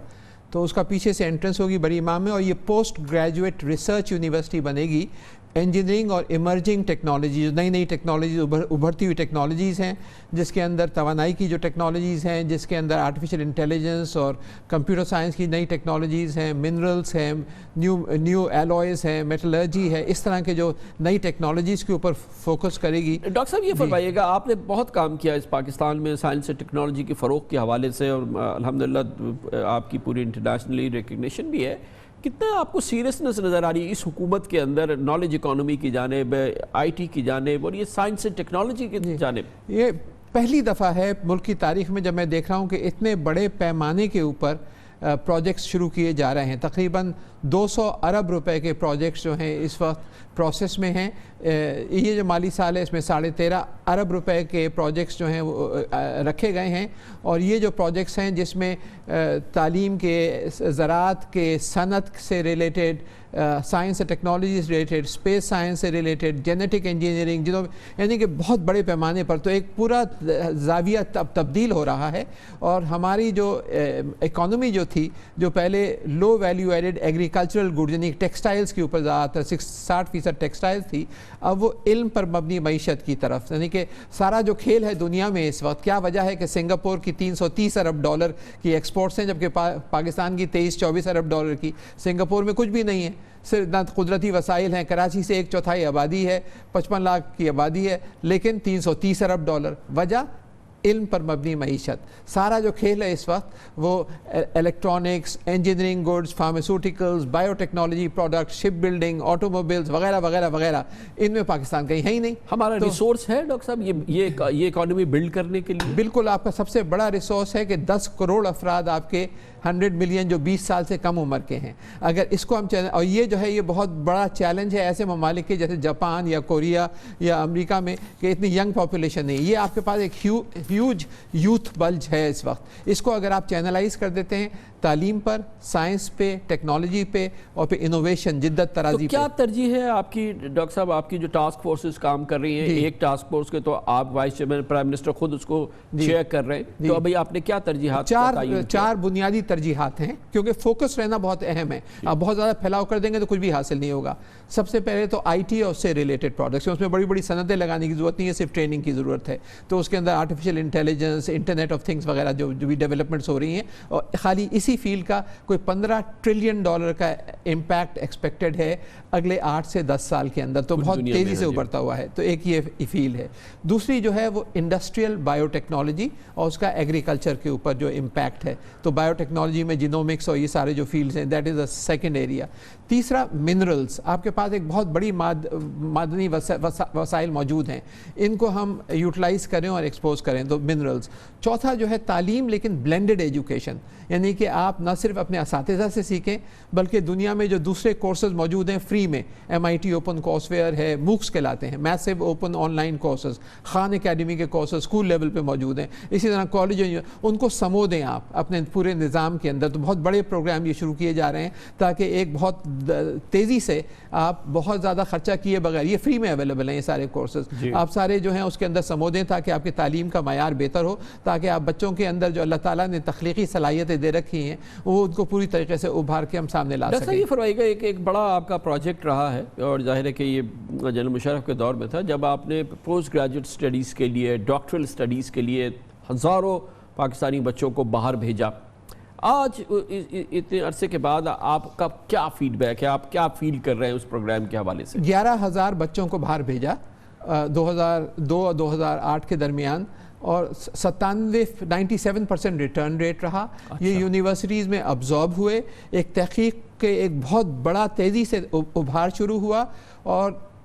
تو اس کا پیچھے سے انٹرنس ہوگی بڑی امام میں، اور یہ پوسٹ گریجویٹ ریسرچ یونیورسٹی بنے گی. انجینئرنگ اور ایمرجنگ ٹیکنالوجی، جو نئی ٹیکنالوجیز ابھرتی ہوئی ٹیکنالوجیز ہیں، جس کے اندر توانائی کی جو ٹیکنالوجیز ہیں، جس کے اندر آرٹیفیشل انٹیلیجنس اور کمپیوٹر سائنس کی نئی ٹیکنالوجیز ہیں، منرلز ہیں، نیو ایلوائز ہیں، میٹلرجی ہے، اس طرح کے جو نئی ٹیکنالوجیز کے اوپر فوکس کرے گی. ڈاکٹر صاحب یہ فرمائیے گا، آپ نے بہت کام کیا اس پاکستان میں سائنس اور ٹیکنالوجی کے فروغ کے حوالے سے، اور الحمدللہ آپ کی پوری انٹرنیشنلی ریکگنیشن بھی ہے. کتنا آپ کو سیریسنس نظر آ رہی ہے اس حکومت کے اندر نالج اکانومی کی جانب، آئی ٹی کی جانب اور یہ سائنس اینڈ ٹیکنالوجی کی جانب؟ یہ پہلی دفعہ ہے ملک کی تاریخ میں جب میں دیکھ رہا ہوں کہ اتنے بڑے پیمانے کے اوپر پروجیکٹس شروع کیے جا رہے ہیں. تقریباً 200 ارب روپے کے پروجیکٹس جو ہیں اس وقت پروسیس میں ہیں. یہ جو مالی سال ہے اس میں 13.5 ارب روپے کے پروجیکٹس جو ہیں وہ رکھے گئے ہیں. اور یہ جو پروجیکٹس ہیں جس میں تعلیم کے، زراعت کے، صنعت سے ریلیٹڈ، سائنس اینڈ ٹیکنالوجی سے ریلیٹڈ، اسپیس سائنس سے ریلیٹڈ، جینیٹک انجینئرنگ، یعنی کہ بہت بڑے پیمانے پر تو ایک پورا زاویہ تبدیل ہو رہا ہے. اور ہماری جو اکانومی جو تھی، جو پہلے low value added agricultural good یعنی ٹیکسٹائلز کے اوپر زیادہ تر 60% ٹیکسٹائلز تھی، اب وہ علم پر مبنی معیشت کی طرف، یعنی کہ سارا جو کھیل ہے دنیا میں اس وقت، کیا وجہ ہے کہ سنگاپور کی 330 ارب ڈالر کی ایکسپورٹس ہیں جبکہ پاکستان کی 23-24 ارب ڈالر کی. سنگاپور میں کچھ بھی نہیں ہے، صرف نہ قدرتی وسائل ہیں، کراچی سے 1/4 آبادی ہے، 55 لاکھ کی آبادی ہے، لیکن 330 ارب ڈالر. وجہ علم پر مبنی معیشت. سارا جو کھیل ہے اس وقت وہ electronics, engineering goods, pharmaceuticals, bio technology product, ship building, automobiles وغیرہ وغیرہ وغیرہ، ان میں پاکستان کہیں ہے ہی نہیں. ہمارا ریسورس ہے ڈاکٹر صاحب یہ اکانومی بلڈ کرنے کے لیے؟ بالکل. آپ کا سب سے بڑا ریسورس ہے کہ 10 کروڑ افراد آپ کے 100 ملین جو 20 سال سے کم عمر کے ہیں. اگر اس کو ہم اور یہ جو ہے یہ بہت بڑا چیلنج ہے ایسے ممالک کے جیسے جاپان یا کوریا یا امریکہ میں کہ اتنی ینگ پاپولیشن نہیں. یہ آپ کے پاس ایک ہیوج یوتھ بلج ہے اس وقت. اس کو اگر آپ چینلائز کر دیتے ہیں تعلیم پر، سائنس پہ، ٹیکنالوجی پہ اور پہ انوویشن، جدت ترازی پہ. کیا ترجیح ہے آپ کی ڈاکٹر صاحب؟ آپ کی جو ٹاسک فورسز کام کر رہی ہیں، ایک ٹاسک فورس کے تو آپ وائس چیئرمین پرائم منسٹر خود اس کو چیئر کر رہے ہیں، تو ابھی آپ نے کیا ترجیحات؟ چار بنیادی ترجیحات ہیں کیونکہ فوکس رہنا بہت اہم ہے. آپ بہت زیادہ پھیلاؤ کر دیں گے تو کچھ بھی حاصل نہیں ہوگا. سب سے پہلے تو آئی ٹی اور اس سے ریلیٹڈ پروڈکٹس، اس میں بڑی بڑی صنعتیں لگانے کی ضرورت نہیں ہے، صرف ٹریننگ کی ضرورت ہے. تو اس کے اندر artificial intelligence, internet of things وغیرہ جو بھی ڈیولپمنٹس ہو رہی ہیں، اور خالی اسی فیلڈ کا کوئی $15 ٹریلین کا امپیکٹ ایکسپیکٹڈ ہے اگلے 8 سے 10 سال کے اندر. تو بہت تیزی سے ابھرتا ہوا ہے. تو ایک یہ فیلڈ ہے. دوسری جو ہے وہ انڈسٹریل بایو ٹیکنالوجی اور اس کا ایگریکلچر کے اوپر جو امپیکٹ ہے. تو بایو ٹیکنالوجی میں جینومکس اور یہ سارے جو فیلڈز ہیں، that is a second area. تیسرا منرلز. آپ کے پاس ایک بہت بڑی معدنی وسائل موجود ہیں، ان کو ہم یوٹیلائز کریں اور ایکسپوز کریں، تو منرلز. چوتھا جو ہے تعلیم، لیکن بلینڈڈ ایجوکیشن، یعنی کہ آپ نہ صرف اپنے اساتذہ سے سیکھیں بلکہ دنیا میں جو دوسرے کورسز موجود ہیں فری میں، MIT اوپن کورس ویئر ہے، موکس کہلاتے ہیں، massive open online courses, Khan Academy کے کورسز اسکول لیول پہ موجود ہیں. اسی طرح کالج، ان کو سمو دیں آپ اپنے پورے نظام کے اندر. تو بہت بڑے پروگرام یہ شروع کیے جا رہے ہیں تاکہ ایک بہت تیزی سے آپ بہت زیادہ خرچہ کیے بغیر، یہ فری میں اویلیبل ہیں یہ سارے کورسز، آپ سارے جو ہیں اس کے اندر سمو دیں تاکہ آپ کی تعلیم کا معیار بہتر ہو، تاکہ آپ بچوں کے اندر جو اللہ تعالیٰ نے تخلیقی صلاحیتیں دے رکھی ہیں وہ ان کو پوری طریقے سے ابھار کے ہم سامنے لا سکیں. یہ فرمائیے گا ایک بڑا آپ کا پروجیکٹ رہا ہے، اور ظاہر ہے کہ یہ جنرل مشرف کے دور میں تھا جب آپ نے پوسٹ گریجویٹ اسٹڈیز کے لیے، ڈاکٹرل اسٹڈیز کے لیے ہزاروں پاکستانی بچوں کو باہر بھیجا. آج اتنے عرصے کے بعد آپ کا کیا فیڈ بیک ہے؟ آپ کیا فیل کر رہے ہیں اس پروگرام کے حوالے سے؟ 11,000 بچوں کو باہر بھیجا 2002 اور 2008 کے درمیان، اور 97% ریٹرن ریٹ رہا. یہ یونیورسٹیز میں ابزارب ہوئے، ایک تحقیق کے ایک بہت بڑا تیزی سے ابھار شروع ہوا، اور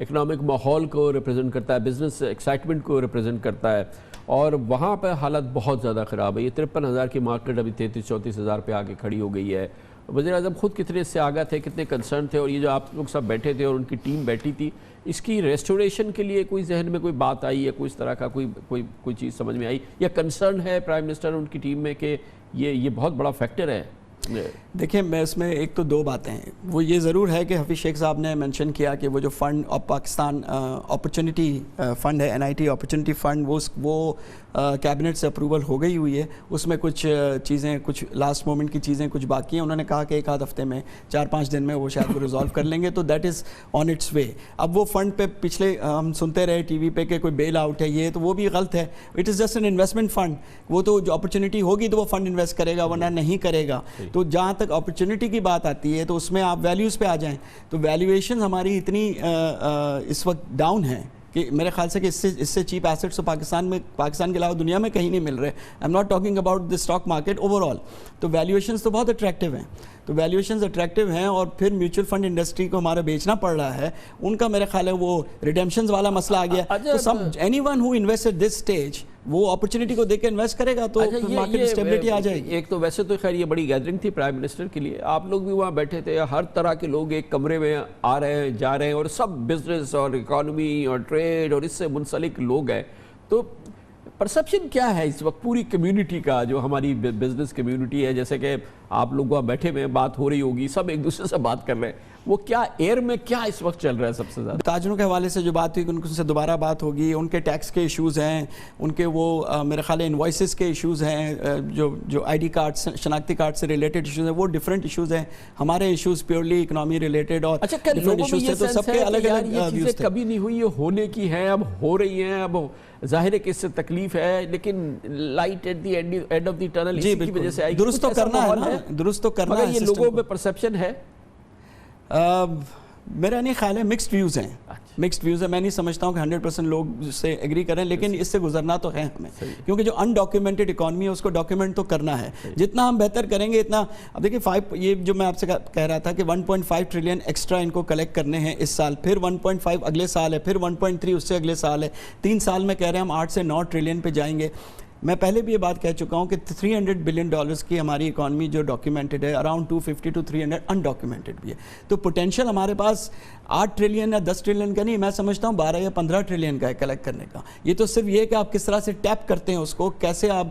اکنامک ماحول کو ریپرزینٹ کرتا ہے, بزنس ایکسائٹمنٹ کو ریپرزینٹ کرتا ہے, اور وہاں پہ حالت بہت زیادہ خراب ہے. یہ 53,000 کی مارکیٹ ابھی 33-34,000 پہ آ کے کھڑی ہو گئی ہے. وزیر اعظم خود کتنے اس سے آگاہ تھے, کتنے کنسرن تھے, اور یہ جو آپ لوگ سب بیٹھے تھے اور ان کی ٹیم بیٹھی تھی, اس کی ریسٹوریشن کے لیے کوئی ذہن میں کوئی بات آئی ہے, کوئی اس طرح کا کوئی چیز سمجھ میں آئی, یا کنسرن ہے پرائم منسٹر ان کی ٹیم میں کہ یہ بہت بڑا فیکٹر ہے؟ دیکھیں میں اس میں ایک تو دو باتیں ہیں. وہ یہ ضرور ہے کہ حفیظ شیخ صاحب نے مینشن کیا کہ وہ جو fund of Pakistan opportunity fund ہے, NIT اپرچونٹی فنڈ, وہ کیبنٹ سے اپروول ہو گئی ہوئی ہے. اس میں کچھ چیزیں, کچھ لاسٹ مومنٹ کی چیزیں کچھ باقی ہیں. انہوں نے کہا کہ ایک آدھ ہفتے میں 4-5 دن میں وہ شاید وہ ریزالو کر لیں گے, تو that is on its way. اب وہ فنڈ پہ پچھلے ہم سنتے رہے ٹی وی پہ کہ کوئی بیل آؤٹ ہے, یہ تو وہ بھی غلط ہے. It is just an investment fund. وہ تو جو اپرچونٹی ہوگی تو وہ فنڈ انویسٹ کرے گا, ورنہ نہیں کرے گا. تو جہاں تک اپرچونٹی کی بات آتی ہے تو اس میں آپ ویلیوز پہ آ جائیں تو ویلیویشن ہماری اتنی اس وقت ڈاؤن ہیں کہ میرے خیال سے کہ اس سے چیپ ایسٹس تو پاکستان کے علاوہ دنیا میں کہیں نہیں مل رہے. I am not talking about the stock market over all. تو ویلیویشنز تو بہت اٹریکٹیو ہیں. تو ویلیویشنز اٹریکٹیو ہیں, اور پھر میوچل فنڈ انڈسٹری کو ہمارا بیچنا پڑ رہا ہے. ان کا میرے خیال ہے وہ ریڈیمپشنز والا مسئلہ آ گیا. تو anyone who invest at this stage وہ اپرچونٹی کو دیکھ کے انویسٹ کرے گا تو مارکیٹ اسٹیبلٹی آ جائے گی. ایک تو ویسے تو خیر یہ بڑی گیدرنگ تھی پرائم منسٹر کے لیے, آپ لوگ بھی وہاں بیٹھے تھے, ہر طرح کے لوگ ایک کمرے میں آ رہے ہیں جا رہے ہیں, اور سب بزنس اور اکانومی اور ٹریڈ اور اس سے منسلک لوگ ہیں. تو پرسپشن کیا ہے اس وقت پوری کمیونٹی کا, جو ہماری بزنس کمیونٹی ہے, جیسے کہ آپ لوگ وہاں بیٹھے ہوئے بات ہو رہی ہوگی, سب ایک دوسرے سے بات کر رہے ہیں, وہ کیا ایئر میں کیا اس وقت چل رہا ہے سب سے زیادہ؟ تاجروں کے حوالے سے جو بات ہوئی ان سے دوبارہ بات ہوگی. ان کے ٹیکس کے ایشوز ہیں, ان کے وہ میرے خیال ہے انوائسز کے ایشوز ہیں, جو آئی ڈی کارڈ شناختی کارڈ سے ریلیٹڈ ایشوز ہیں وہ ڈفرینٹ ایشوز ہیں. ہمارے ایشوز پیورلی اکنامی ریلیٹڈ اور ڈفرینٹ ایشوز تھے, تو سب کے الگ الگ ویوز تھے. کبھی نہیں ہوئی, یہ ہونے کی ہیں, اب ہو رہی ہیں. اب ظاہر ہے کہ اس سے تکلیف ہے, لیکن light at the end of the tunnel اسی کی وجہ سے آئی. درست تو کرنا ہے نا, درست تو کرنا ہے. مگر یہ لوگوں میں پرسپشن ہے, میرا نہیں خیال ہے مکسڈ ویوز ہیں. مکسڈ ویوز ہیں. میں نہیں سمجھتا ہوں کہ 100% لوگ اس سے ایگری کریں, لیکن اس سے گزرنا تو ہے ہمیں, کیونکہ جو انڈاکیومنٹڈ اکانومی ہے اس کو ڈاکیومنٹ تو کرنا ہے. جتنا ہم بہتر کریں گے اتنا. اب دیکھیں یہ جو میں آپ سے کہہ رہا تھا کہ 1.5 ٹریلین ایکسٹرا ان کو کلیکٹ کرنے ہیں اس سال, پھر 1.5 اگلے سال ہے, پھر 1.3 اس سے اگلے سال ہے. 3 سال میں کہہ رہے ہیں ہم 8 سے 9 ٹریلین پہ جائیں گے. میں پہلے بھی یہ بات کہہ چکا ہوں کہ $300 بلین کی ہماری اکانومی جو ڈاکیومنٹڈ ہے, اراؤنڈ 250 to 300 انڈاکیومنٹڈ بھی ہے. تو پوٹینشیل ہمارے پاس 8 ٹریلین یا 10 ٹریلین کا نہیں, میں سمجھتا ہوں 12 یا 15 ٹریلین کا ہے کلیکٹ کرنے کا. یہ تو صرف یہ کہ آپ کس طرح سے ٹیپ کرتے ہیں اس کو, کیسے آپ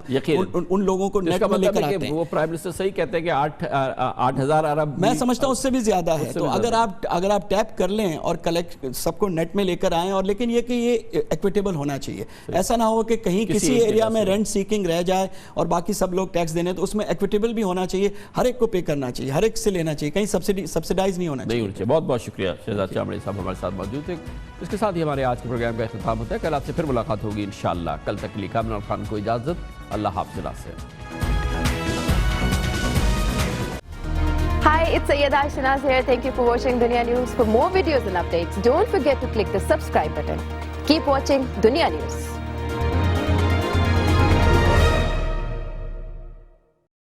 ان لوگوں کو نیٹ میں لے کر آتے ہیں. وہ پرائم منسٹر صحیح کہتے ہیں کہ 8,000 ارب, میں سمجھتا ہوں اس سے بھی زیادہ ہے. تو اگر آپ ٹیپ کر لیں اور کلیکٹ سب کو نیٹ میں لے کر آئیں, اور لیکن یہ کہ یہ ایکویٹیبل ہونا چاہیے. ایسا نہ ہو کہ کہیں کسی ایریا میں رینٹ سیکنگ رہ جائے اور باقی سب لوگ ٹیکس دینے, تو اس میں ایکویٹیبل بھی ہونا چاہیے, ہر ایک کو پے کرنا چاہیے, ہر ایک سے لینا چاہیے, کہیں سبسیڈائز نہیں ہونا چاہیے. بہت بہت شکریہ شہزاد چامڑی صاحب ہمارے ساتھ موجود تھے. اس کے ساتھ ہی ہمارے آج کے پروگرام کا اختتام ہوتا ہے. کل آپ سے پھر ملاقات ہوگی انشاءاللہ. کل تک کے لیے کامران خان کو اجازت. اللہ حافظ. Hi, it's Sayyeda Shanaz here. Thank you for watching Dunya News. For more videos and updates, don't forget to click the subscribe button. Keep watching Dunya News.